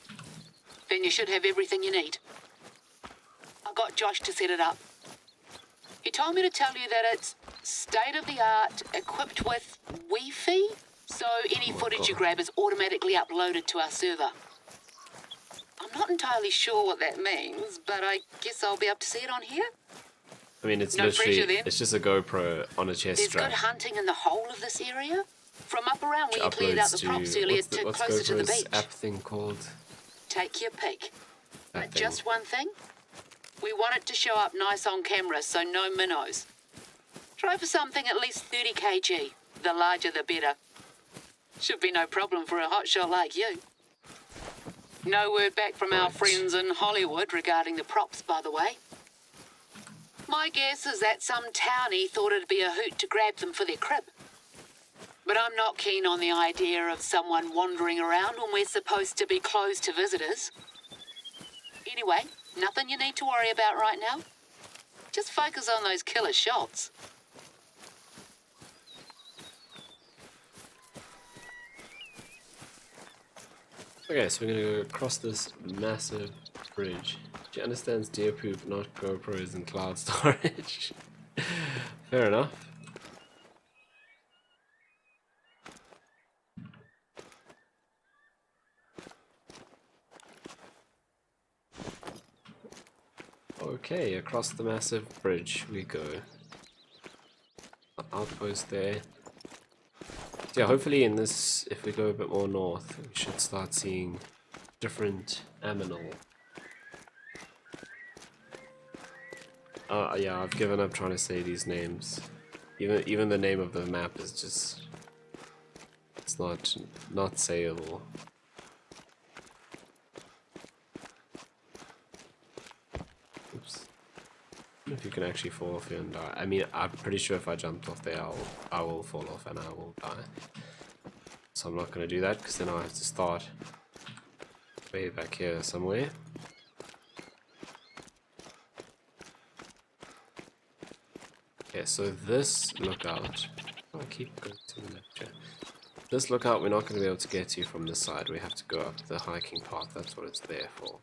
Then you should have everything you need. I got Josh to set it up. He told me to tell you that it's state-of-the-art, equipped with Wi-Fi, so any footage you grab is automatically uploaded to our server. I'm not entirely sure what that means, but I guess I'll be able to see it on here. I mean, it's No literally, pressure then. it's just a GoPro on a chest There's strap. good hunting in the whole of this area. From up around where you Which cleared out uploads the props earlier to what's closer to the GoPro's beach. app thing called? Take your pick. That But thing. just one thing. We want it to show up nice on camera, so no minnows. Try for something at least 30 kg. The larger the better. Should be no problem for a hotshot like you. No word back from our Right. friends in Hollywood regarding the props, by the way. My guess is that some townie thought it'd be a hoot to grab them for their crib. But I'm not keen on the idea of someone wandering around when we're supposed to be closed to visitors. Anyway, nothing you need to worry about right now. Just focus on those killer shots. Okay, so we're gonna go across this massive bridge. She understands deer poop, not GoPros and cloud storage. Fair enough. Okay, across the massive bridge we go. Outpost there. So yeah, hopefully in this, if we go a bit more north, we should start seeing different aminal. Yeah, I've given up trying to say these names. Even the name of the map is just, it's not sayable. Oops. I don't know if you can actually fall off here and die. I mean, I'm pretty sure if I jumped off there, I will fall off and I will die. So I'm not going to do that because then I'll have to start way back here somewhere. Okay, so this lookout, I keep going to the left here. This lookout we're not going to be able to get to from this side. We have to go up the hiking path. That's what it's there for.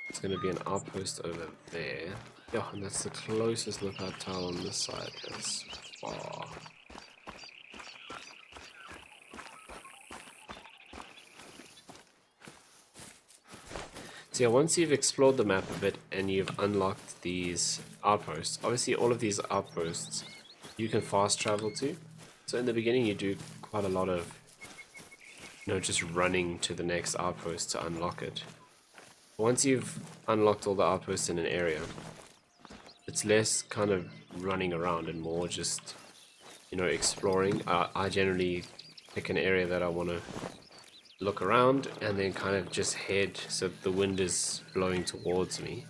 It's going to be an outpost over there. Yeah, and that's the closest lookout tower on this side. That's far. So yeah, once you've explored the map a bit and you've unlocked these outposts, obviously all of these outposts you can fast travel to. So in the beginning you do quite a lot of, just running to the next outpost to unlock it. Once you've unlocked all the outposts in an area, it's less kind of running around and more just, exploring. I generally pick an area that I want to look around and then kind of just head so the wind is blowing towards me,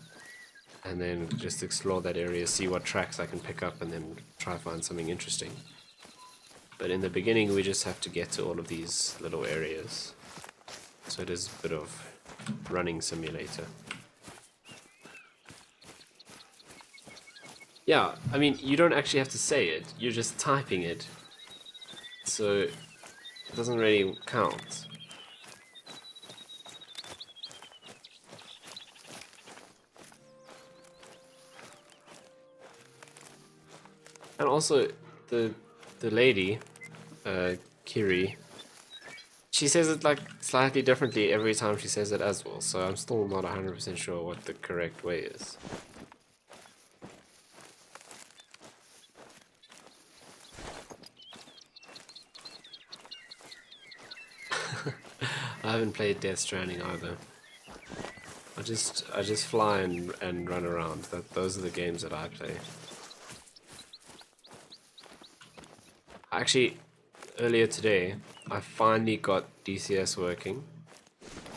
and then just explore that area, see what tracks I can pick up, and then try to find something interesting. But in the beginning we just have to get to all of these little areas, so it is a bit of running simulator. Yeah, I mean, you don't actually have to say it, you're just typing it, so it doesn't really count. And also, the lady, Kiri, she says it like slightly differently every time she says it as well, so I'm still not 100% sure what the correct way is. I haven't played Death Stranding either. I just fly and run around. Those are the games that I play. Actually, earlier today, I finally got DCS working.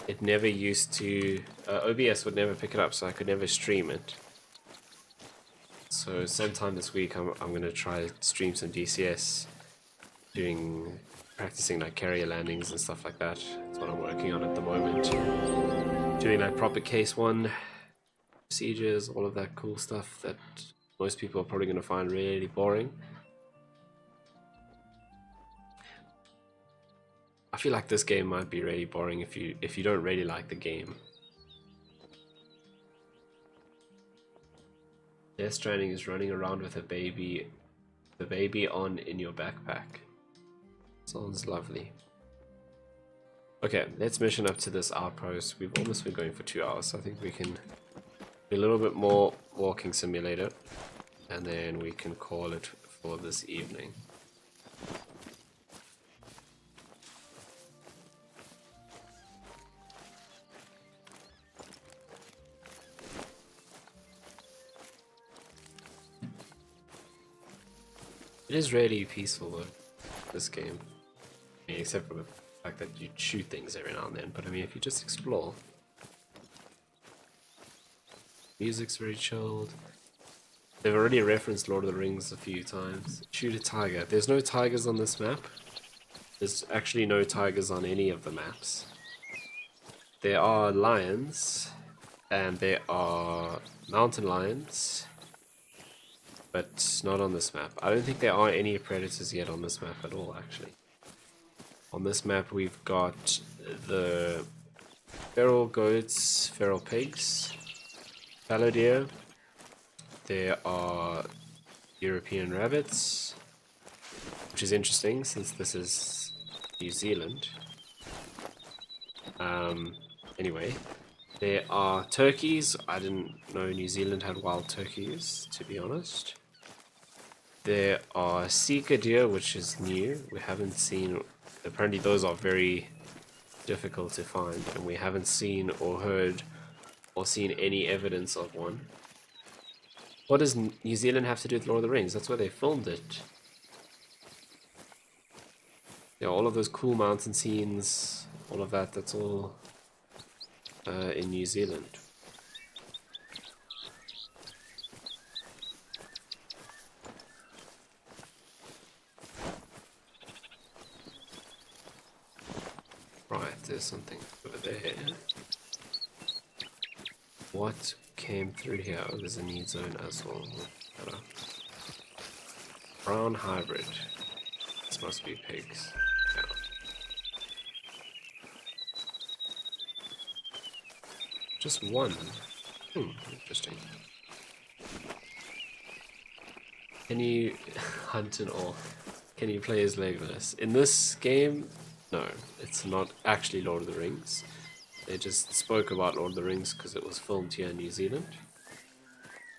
It never used to... OBS would never pick it up, so I could never stream it. So sometime this week, I'm going to try stream some DCS, practicing like carrier landings and stuff like that. That's what I'm working on at the moment. Doing like proper case 1 procedures, all of that cool stuff that most people are probably going to find really boring. I feel like this game might be really boring if you don't really like the game. Death Stranding is running around with the baby on in your backpack. Sounds lovely. Okay, let's mission up to this outpost. We've almost been going for 2 hours, so I think we can do a little bit more walking simulator, and then we can call it for this evening. It is really peaceful though, this game. I mean, except for the fact that you shoot things every now and then, but I mean, if you just explore. Music's very chilled. They've already referenced Lord of the Rings a few times. Shoot a tiger. There's no tigers on this map. There's actually no tigers on any of the maps. There are lions, and there are mountain lions, but not on this map. I don't think there are any predators yet on this map at all, actually. On this map we've got the feral goats, feral pigs, fallow deer, there are European rabbits, which is interesting since this is New Zealand. Anyway, there are turkeys. I didn't know New Zealand had wild turkeys, to be honest. There are Sika deer, which is new. We haven't seen... Apparently those are very difficult to find, and we haven't seen or heard or seen any evidence of one. What does New Zealand have to do with Lord of the Rings? That's where they filmed it. Yeah, all of those cool mountain scenes, all of that, that's all in New Zealand. Right, there's something over there. What came through here? Oh, there's a need zone as well. Brown hybrid. This must be pigs. Yeah. Just one. Interesting. Can you hunt an orc? Can you play as Legolas? In this game, no. It's not actually Lord of the Rings. They just spoke about Lord of the Rings because it was filmed here in New Zealand.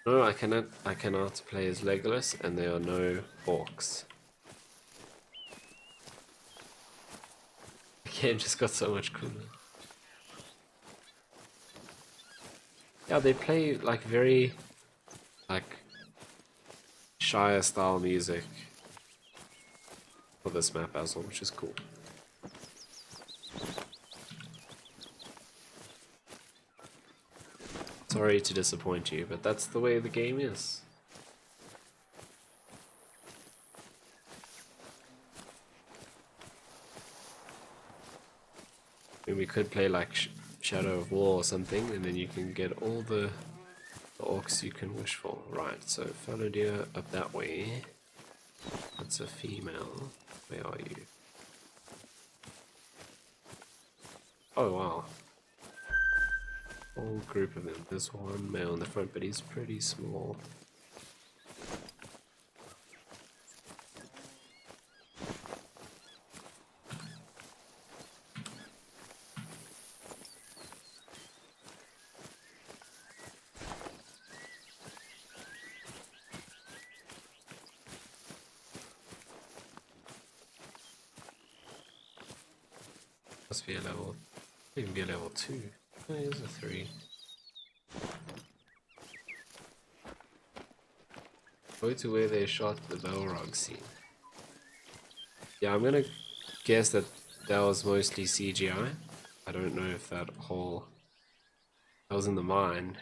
No, I cannot play as Legolas, and there are no orcs. The game just got so much cooler. Yeah, they play like very like Shire style music for this map as well, which is cool. Sorry to disappoint you, but that's the way the game is. I mean, we could play like Shadow of War or something, and then you can get all the orcs you can wish for. Right, so fallow deer up that way. That's a female. Where are you? Oh wow. Whole group of them. There's one male in the front, but he's pretty small. Must be a level, even be a level 2. Oh, here's a 3. Go to where they shot the Balrog scene. Yeah, I'm gonna guess that that was mostly CGI. I don't know if that was in the mine.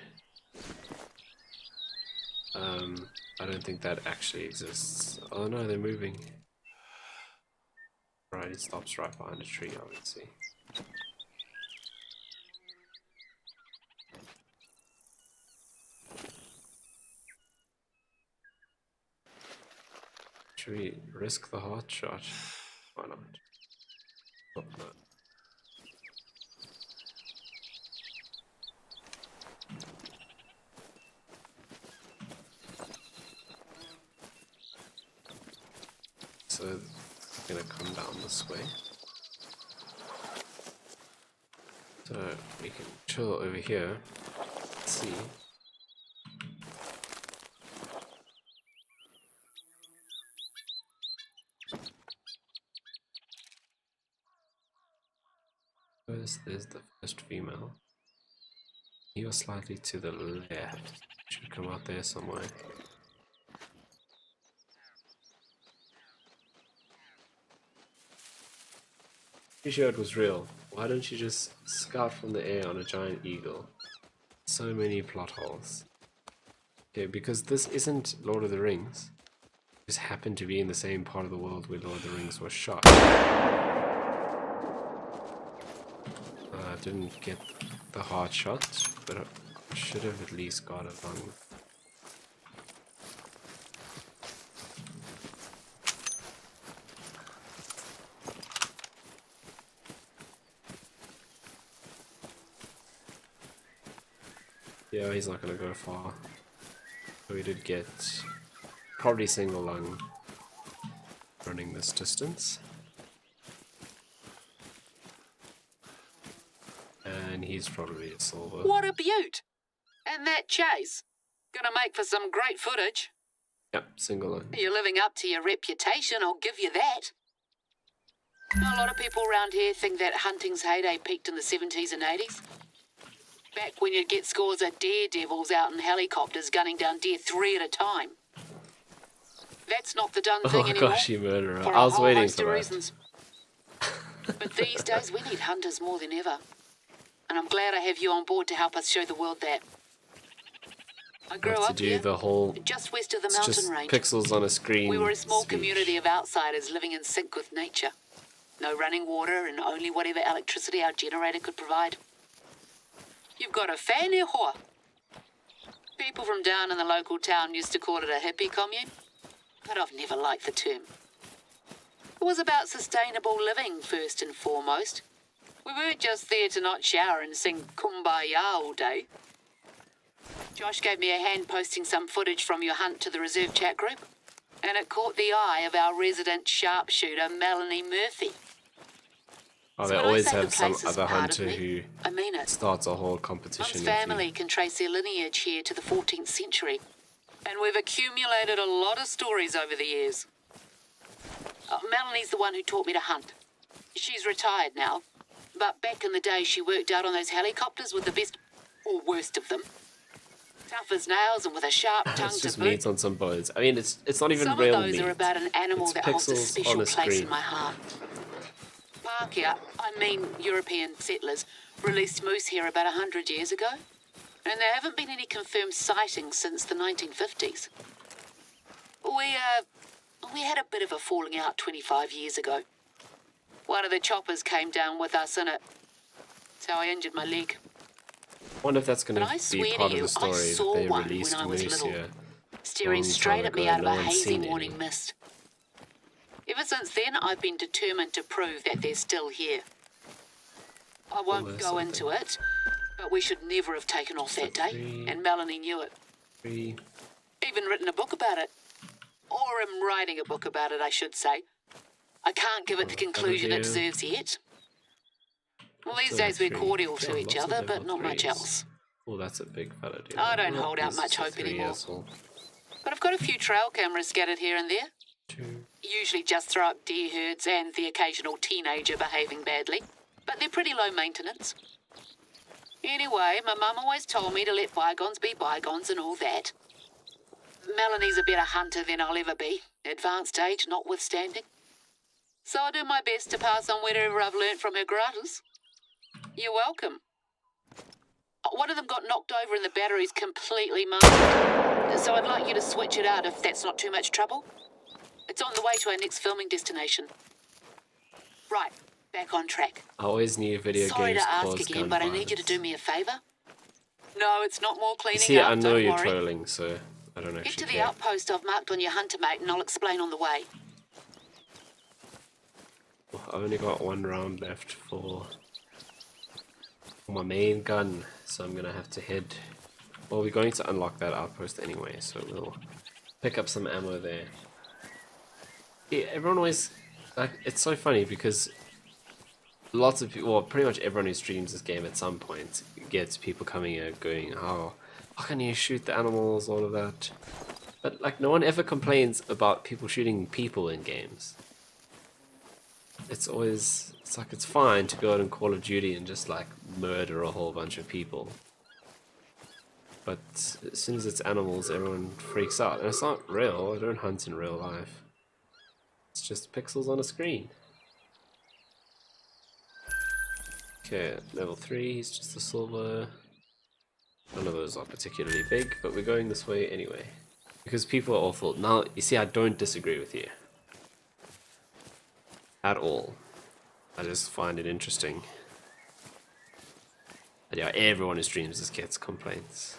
I don't think that actually exists. Oh no, they're moving. Right, it stops right behind a tree, obviously. Should we risk the hot shot? Why not? Oh, no. So, I'm gonna come down this way. So, we can chill over here. Let's see. First, there's the first female. You're slightly to the left. Should come out there somewhere. Pretty sure it was real. Why don't you just scout from the air on a giant eagle? So many plot holes. Okay, because this isn't Lord of the Rings. It just happened to be in the same part of the world where Lord of the Rings was shot. I didn't get the hard shot, but I should have at least got it on. Yeah, he's not gonna go far. We did get probably single lung running this distance. And he's probably a silver. What a beaut! And that chase. Gonna make for some great footage. Yep, single lung. You're living up to your reputation, I'll give you that. A lot of people around here think that hunting's heyday peaked in the 70s and 80s. Back when you'd get scores of daredevils out in helicopters gunning down deer 3 at a time. That's not the done thing Oh anymore. gosh, you murderer. For I a was whole waiting host for of that. reasons. But these days we need hunters more than ever. And I'm glad I have you on board to help us show the world that. I grew Have to up do here, the whole just west of the it's mountain just range. pixels on a screen. We were a small speech. community of outsiders living in sync with nature. No running water and only whatever electricity our generator could provide. You've got a fan here, Hoa. People from down in the local town used to call it a hippie commune, but I've never liked the term. It was about sustainable living first and foremost. We weren't just there to not shower and sing Kumbaya all day. Josh gave me a hand posting some footage from your hunt to the reserve chat group, and it caught the eye of our resident sharpshooter, Melanie Murphy. Oh, So they when I always say the have some place is other part of hunter me, who I mean it. starts a whole competition. Mum's family can trace their lineage here to the 14th century, and we've accumulated a lot of stories over the years. Melanie's the one who taught me to hunt. She's retired now, but back in the day she worked out on those helicopters with the best, or worst of them. Tough as nails and with a sharp tongue It's to just boot. meat on some bones. I mean, it's not even Some real of those meat. are about an animal It's that holds a pixels special on a place screen. in my heart. Parkia, I mean European settlers, released moose here about 100 years ago, and there haven't been any confirmed sightings since the 1950s. We had a bit of a falling out 25 years ago. One of the choppers came down with us in it. That's how I injured my leg. I wonder if that's going But I to swear be to part you, of the story I that saw they one released when I was moose little, here. staring long straight time at me ago. out of No a one's hazy seen any. morning mist. Ever since then, I've been determined to prove that they're still here. I won't there's go into something. it, but we should never have taken off that day, 3. and Melanie knew it. 3. Even written a book about it. Or am writing a book about it, I should say. I can't give it the conclusion it overview. deserves yet. Well, these So days we're 3. cordial to Yeah, each lots of other, but level not much 3s. else. Oh, that's a big fella, dude. I don't Oh, hold out he's much a hope 3 anymore. asshole. But I've got a few trail cameras scattered here and there. 2. Usually just throw up deer herds and the occasional teenager behaving badly. But they're pretty low maintenance. Anyway, my mum always told me to let bygones be bygones and all that. Melanie's a better hunter than I'll ever be, advanced age notwithstanding. So I'll do my best to pass on whatever I've learnt from her gratis. You're welcome. One of them got knocked over and the battery's completely marked. So I'd like you to switch it out if that's not too much trouble. It's on the way to our next filming destination. Right, back on track. I always knew video Sorry games to ask caused again, gun but I need you to violence. do me a favour. No, it's not more cleaning See, up, I know don't you're worry. trolling, so I don't Get to actually the care. outpost I've marked on your hunter mate and I'll explain on the way. I've only got 1 round left for my main gun, so I'm gonna have to head. Well, we're going to unlock that outpost anyway, so we'll pick up some ammo there. Yeah, everyone always like it's so funny because lots of people, well, pretty much everyone who streams this game at some point gets people coming here going, "Oh, how can you shoot the animals?" All of that. But like, no one ever complains about people shooting people in games. It's always, it's like, it's fine to go out in Call of Duty and just like murder a whole bunch of people. But as soon as it's animals, everyone freaks out. And it's not real, I don't hunt in real life. It's just pixels on a screen. Okay, level 3 is just a silver. None of those are particularly big, but we're going this way anyway. Because people are awful. Now, you see, I don't disagree with you. At all. I just find it interesting. But yeah, everyone who streams this gets complaints.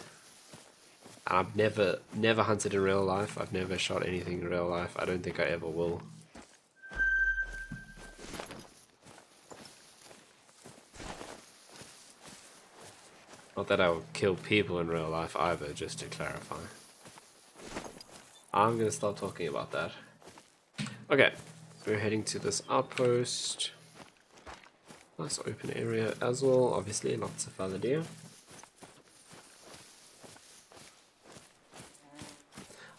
And I've never hunted in real life. I've never shot anything in real life. I don't think I ever will. Not that I would kill people in real life either, just to clarify. I'm gonna stop talking about that. Okay, we're heading to this outpost. Nice open area as well, obviously, lots of other deer.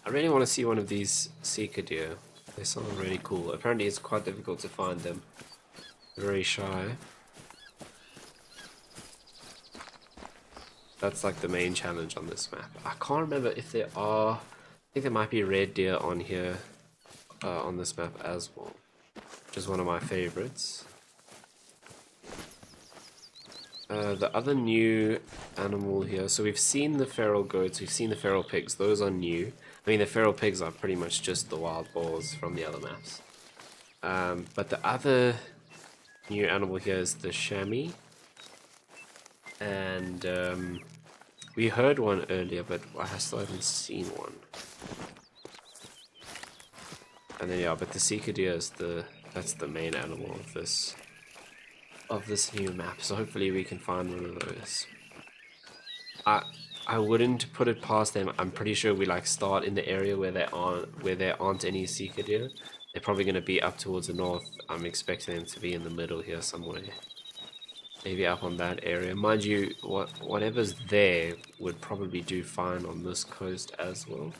I really want to see one of these seeker deer. They sound really cool. Apparently it's quite difficult to find them. Very shy. That's like the main challenge on this map. I can't remember if there are... I think there might be red deer on here, on this map as well. Which is one of my favorites. The other new animal here, so we've seen the feral goats, we've seen the feral pigs, those are new. I mean, the feral pigs are pretty much just the wild boars from the other maps. But the other new animal here is the chamois. And we heard one earlier, but I still haven't seen one. And then yeah, but the seeker deer is that's the main animal of this new map. So hopefully we can find one of those. I wouldn't put it past them. I'm pretty sure we like start in the area where there aren't any seeker deer. They're probably going to be up towards the north. I'm expecting them to be in the middle here somewhere. Maybe up on that area. Mind you, whatever's there would probably do fine on this coast as well.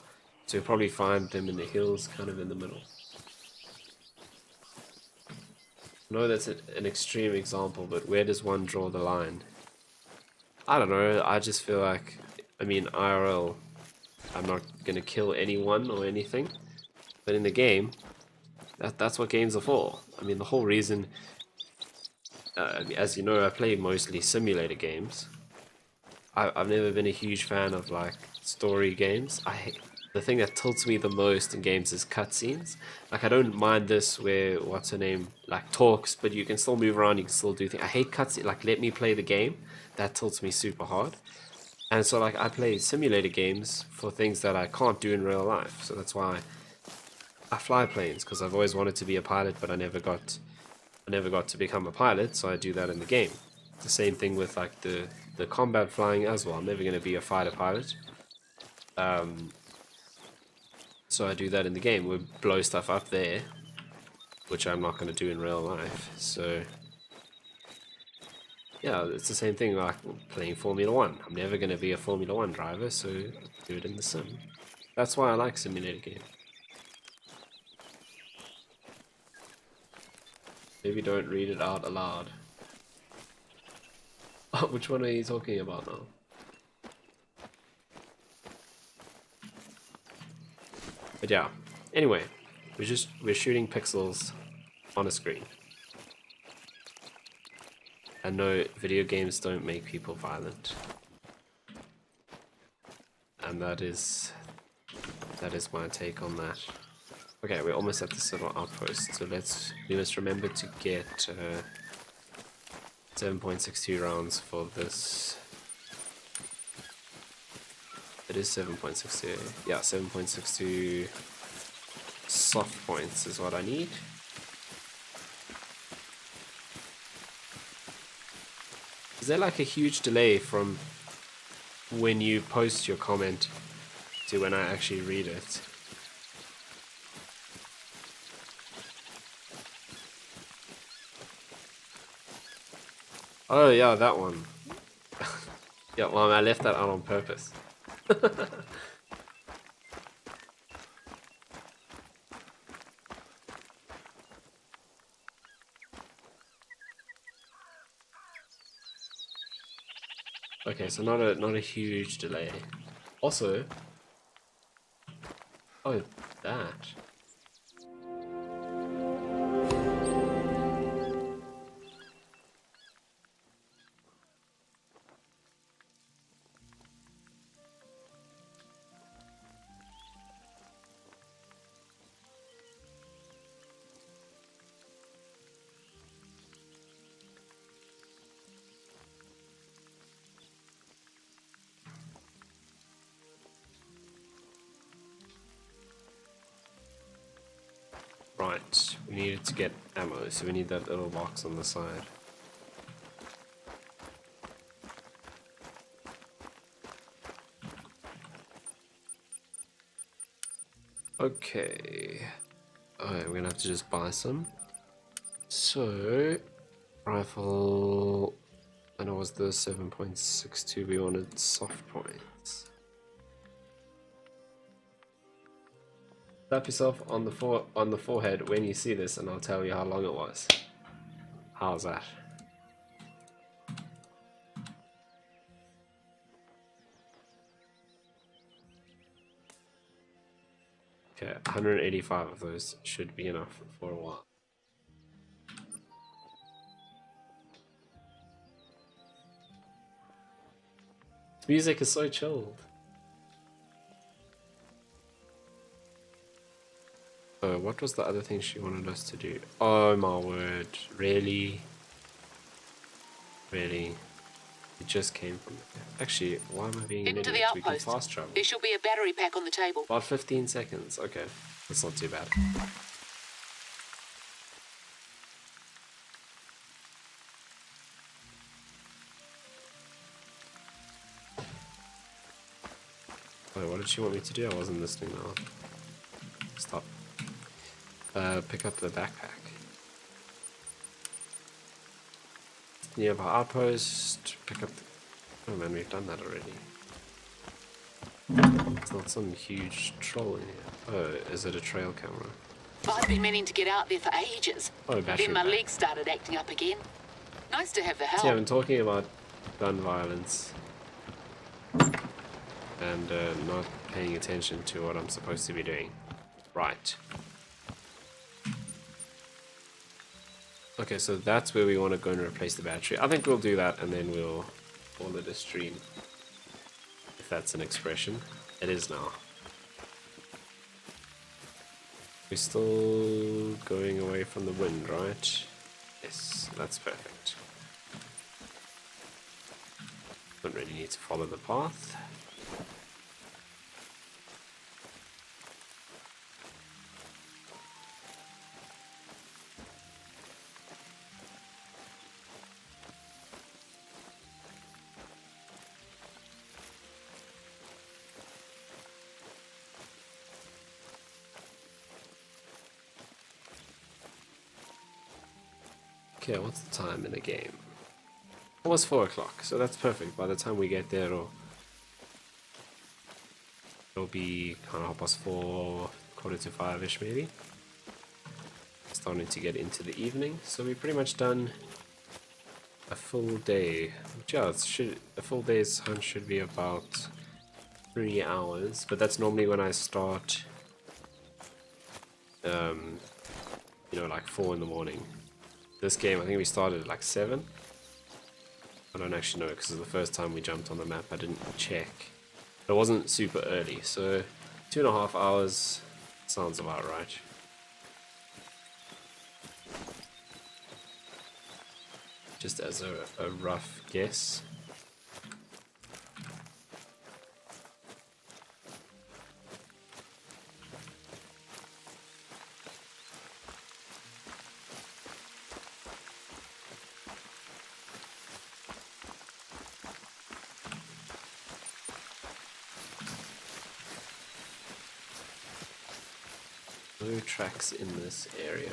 So you'll probably find them in the hills, kind of in the middle. I know that's an extreme example, but where does one draw the line? I don't know, I just feel like, I mean, IRL, I'm not gonna kill anyone or anything, but in the game, that's what games are for. I mean, the whole reason, as you know, I play mostly simulator games. I've never been a huge fan of like story games. The thing that tilts me the most in games is cutscenes. Like, I don't mind this where, what's her name, like talks, but you can still move around, you can still do things. I hate cutscenes, like let me play the game. That tilts me super hard. And so like I play simulator games for things that I can't do in real life. So that's why I fly planes, because I've always wanted to be a pilot, but I never got to become a pilot, so I do that in the game. It's the same thing with like the combat flying as well. I'm never going to be a fighter pilot. So I do that in the game. We blow stuff up there, which I'm not going to do in real life. So yeah, it's the same thing like playing Formula 1. I'm never going to be a Formula 1 driver, so do it in the sim. That's why I like simulator games. Maybe don't read it out aloud. Oh, which one are you talking about now? But yeah, anyway, we're shooting pixels on a screen. And no, video games don't make people violent. And that is my take on that. Okay, we're almost at the little outpost, so we must remember to get 7.62 rounds for this. It is 7.62. Yeah, 7.62 soft points is what I need. Is there like a huge delay from when you post your comment to when I actually read it? Oh yeah, that one. Yeah, well, I left that out on purpose. Okay, so not a huge delay. Also, oh, that. Right, we needed to get ammo, so we need that little box on the side. Okay. Alright, we're gonna have to just buy some. So, rifle. I know it was the 7.62. We wanted soft points. Tap yourself on the forehead when you see this, and I'll tell you how long it was. How's that? Okay, 185 of those should be enough for a while. This music is so chilled. Oh, what was the other thing she wanted us to do? Oh my word, really? Really? It just came from... Actually, why am I being an Into the idiot? We can outpost. fast travel. There should be a battery pack on the table. About 15 seconds, okay. That's not too bad. Wait, what did she want me to do? I wasn't listening now. Stop. Pick up the backpack. Nearby outpost, pick up the... Oh man, we've done that already. It's not some huge troll in here. Oh, is it a trail camera? I've been meaning to get out there for ages. Oh, battery Then my pack. legs started acting up again. Nice to have the help. See, I've been talking about gun violence and not paying attention to what I'm supposed to be doing. Right. Okay, so that's where we want to go and replace the battery. I think we'll do that and then we'll call it a stream. If that's an expression. It is now. We're still going away from the wind, right? Yes, that's perfect. Don't really need to follow the path. Okay, what's the time in the game? Almost 4 o'clock, so that's perfect. By the time we get there, it'll be kind of 4:30, 4:45-ish maybe. Starting to get into the evening, so we're pretty much done a full day. Yeah, a full day's hunt should be about 3 hours, but that's normally when I start, you know, like 4 in the morning. This game, I think we started at like 7. I don't actually know because the first time we jumped on the map I didn't check. But it wasn't super early, so 2.5 hours sounds about right. Just as a rough guess. No tracks in this area.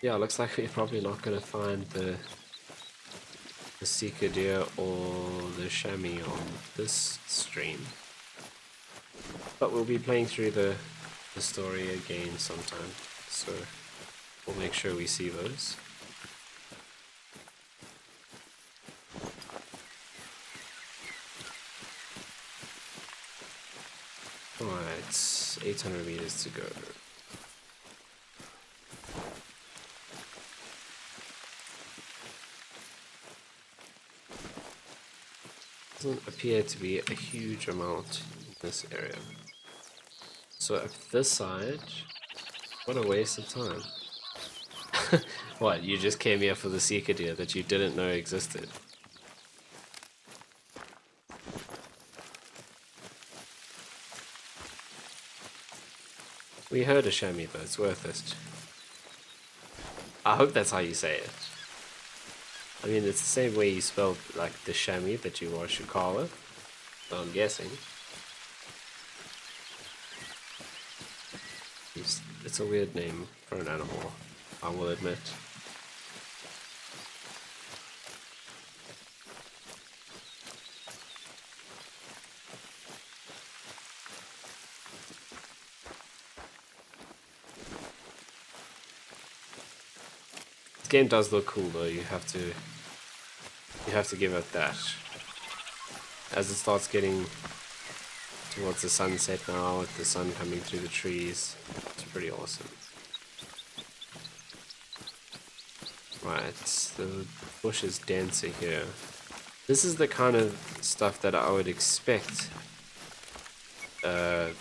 Yeah, looks like we're probably not going to find the seeker deer or the chamois on this stream. But we'll be playing through the story again sometime, so we'll make sure we see those. Alright, 800 meters to go. Doesn't appear to be a huge amount in this area. So up this side, what a waste of time. What, you just came here for the seeker deer that you didn't know existed? We heard a chamois, but it's worth it. I hope that's how you say it. I mean, it's the same way you spelled like the chamois that you wash your car with. I'm guessing. It's a weird name for an animal, I will admit. This game does look cool though, you have to give it that. As it starts getting towards the sunset now, with the sun coming through the trees, it's pretty awesome. Right, the bush is denser here. This is the kind of stuff that I would expect the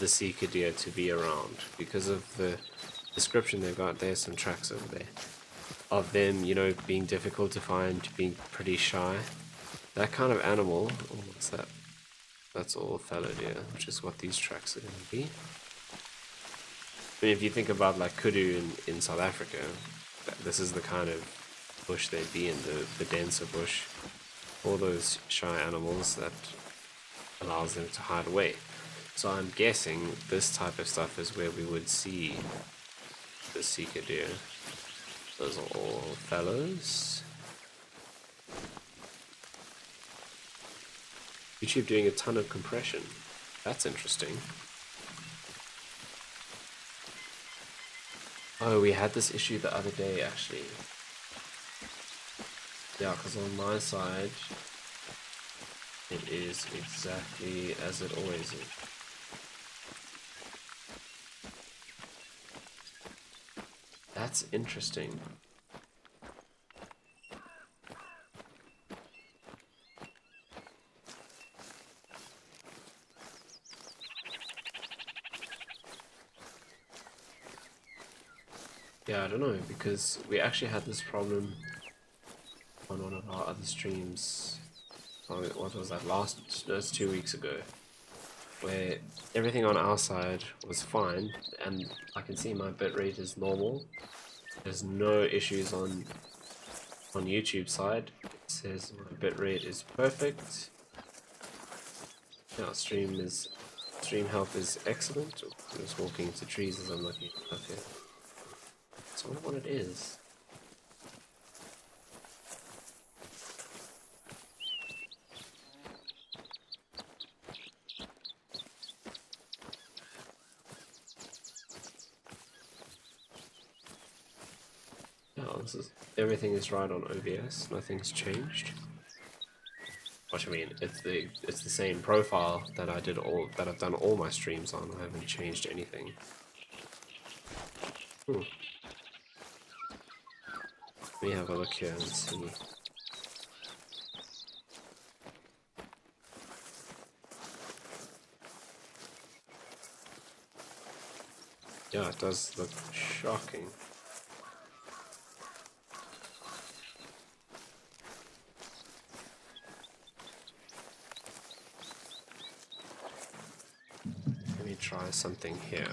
Seeker deer to be around, because of the description they've got. There's some tracks over there of them, you know, being difficult to find, being pretty shy. That kind of animal. Oh, what's that? That's all fallow deer, which is what these tracks are going to be. I mean, if you think about like kudu in South Africa, this is the kind of bush they'd be in, the denser bush. All those shy animals that allows them to hide away. So I'm guessing this type of stuff is where we would see the Seeker deer. Those are all fallows. YouTube doing a ton of compression. That's interesting. Oh, we had this issue the other day actually. Yeah, because on my side, it is exactly as it always is. That's interesting. Yeah, I don't know, because we actually had this problem on one of our other streams. Oh, what was that? That's 2 weeks ago, where everything on our side was fine, and I can see my bitrate is normal. There's no issues on YouTube side. It says my bitrate is perfect. Now stream health is excellent. I'm just walking into trees as I'm looking up here. So I wonder what it is. Oh, everything is right on OBS. Nothing's changed. What I mean, it's the same profile that I've done all my streams on. I haven't changed anything. Let me have a look here and see. Yeah, it does look shocking. Let me try something here.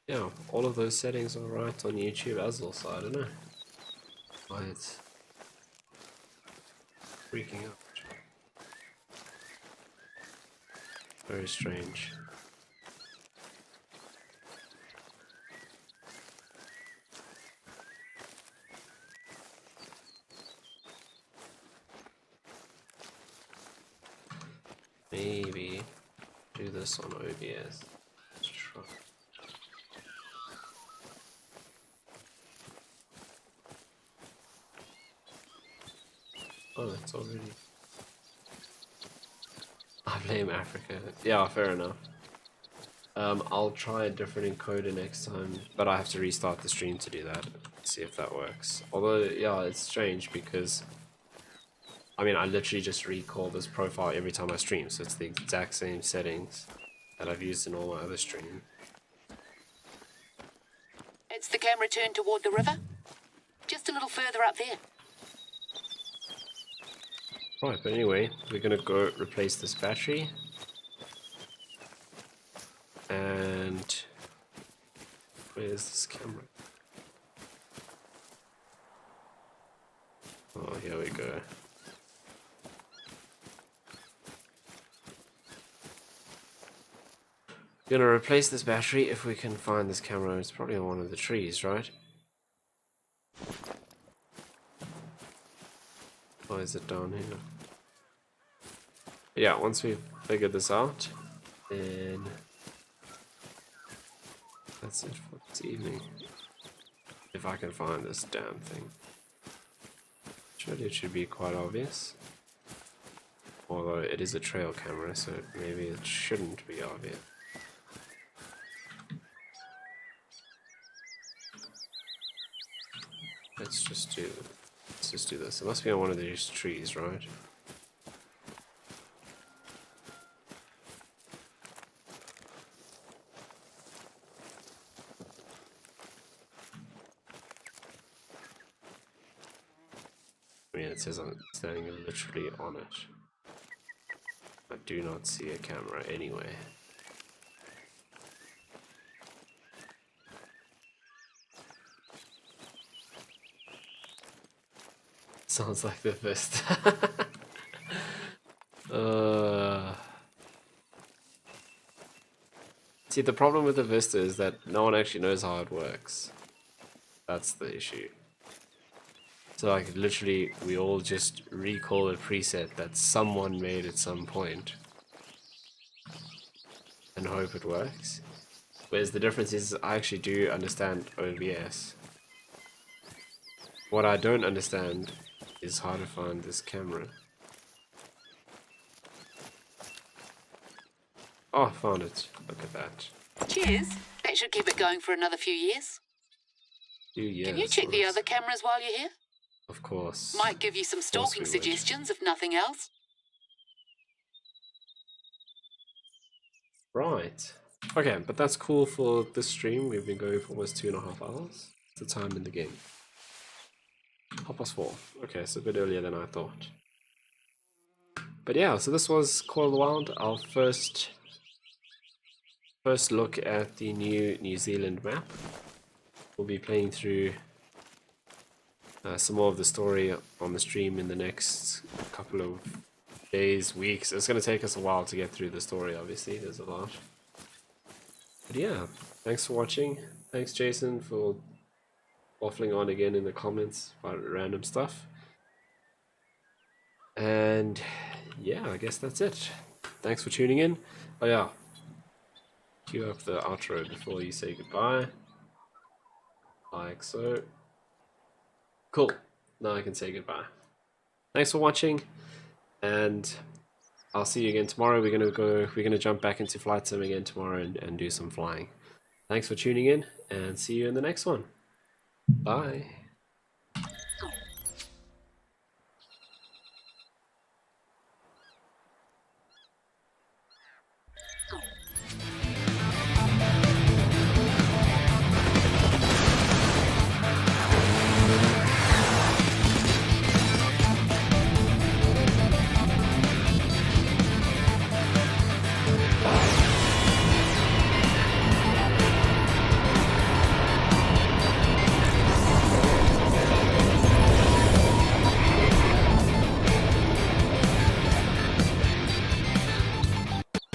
Yeah, all of those settings are right on YouTube as well, so I don't know why it's freaking out. Very strange. Maybe do this on OBS. Let's try. Oh, it's already. blame Africa. Yeah, fair enough. I'll try a different encoder next time, but I have to restart the stream to do that. See if that works. Although, yeah, it's strange because I mean, I literally just recall this profile every time I stream, so it's the exact same settings that I've used in all my other streams. It's the camera turned toward the river. Just a little further up there. Right, but anyway, we're gonna go replace this battery. And where's this camera? Oh, here we go. Gonna replace this battery if we can find this camera. It's probably on one of the trees, right? Or is it down here? Yeah, once we've figured this out, then that's it for this evening. If I can find this damn thing. Surely it should be quite obvious. Although it is a trail camera, so maybe it shouldn't be obvious. Let's just do this. It must be on one of these trees, right? I mean, it says I'm standing literally on it. I do not see a camera anyway. Sounds like the best. See, the problem with the Vista is that no one actually knows how it works. That's the issue. So like literally we all just recall a preset that someone made at some point and hope it works. Whereas the difference is I actually do understand OBS. What I don't understand is how to find this camera. Oh, I found it. Look at that. Cheers. That should keep it going for another few years. Few years. Can you check the other cameras while you're here? Of course. Might give you some stalking suggestions, if nothing else. Right. Okay, but that's cool for this stream. We've been going for almost 2.5 hours. It's the time in the game. 4:30. Okay, so a bit earlier than I thought. But yeah, so this was Call of the Wild, our first look at the new New Zealand map. We'll be playing through some more of the story on the stream in the next couple of days, weeks. It's going to take us a while to get through the story, obviously. There's a lot. But yeah, thanks for watching. Thanks, Jason, for waffling on again in the comments about random stuff. And yeah, I guess that's it. Thanks for tuning in. Oh yeah, cue up the outro before you say goodbye. Like so. Cool. Now I can say goodbye. Thanks for watching, and I'll see you again tomorrow. We're gonna jump back into Flight Sim again tomorrow and do some flying. Thanks for tuning in, and see you in the next one. Bye.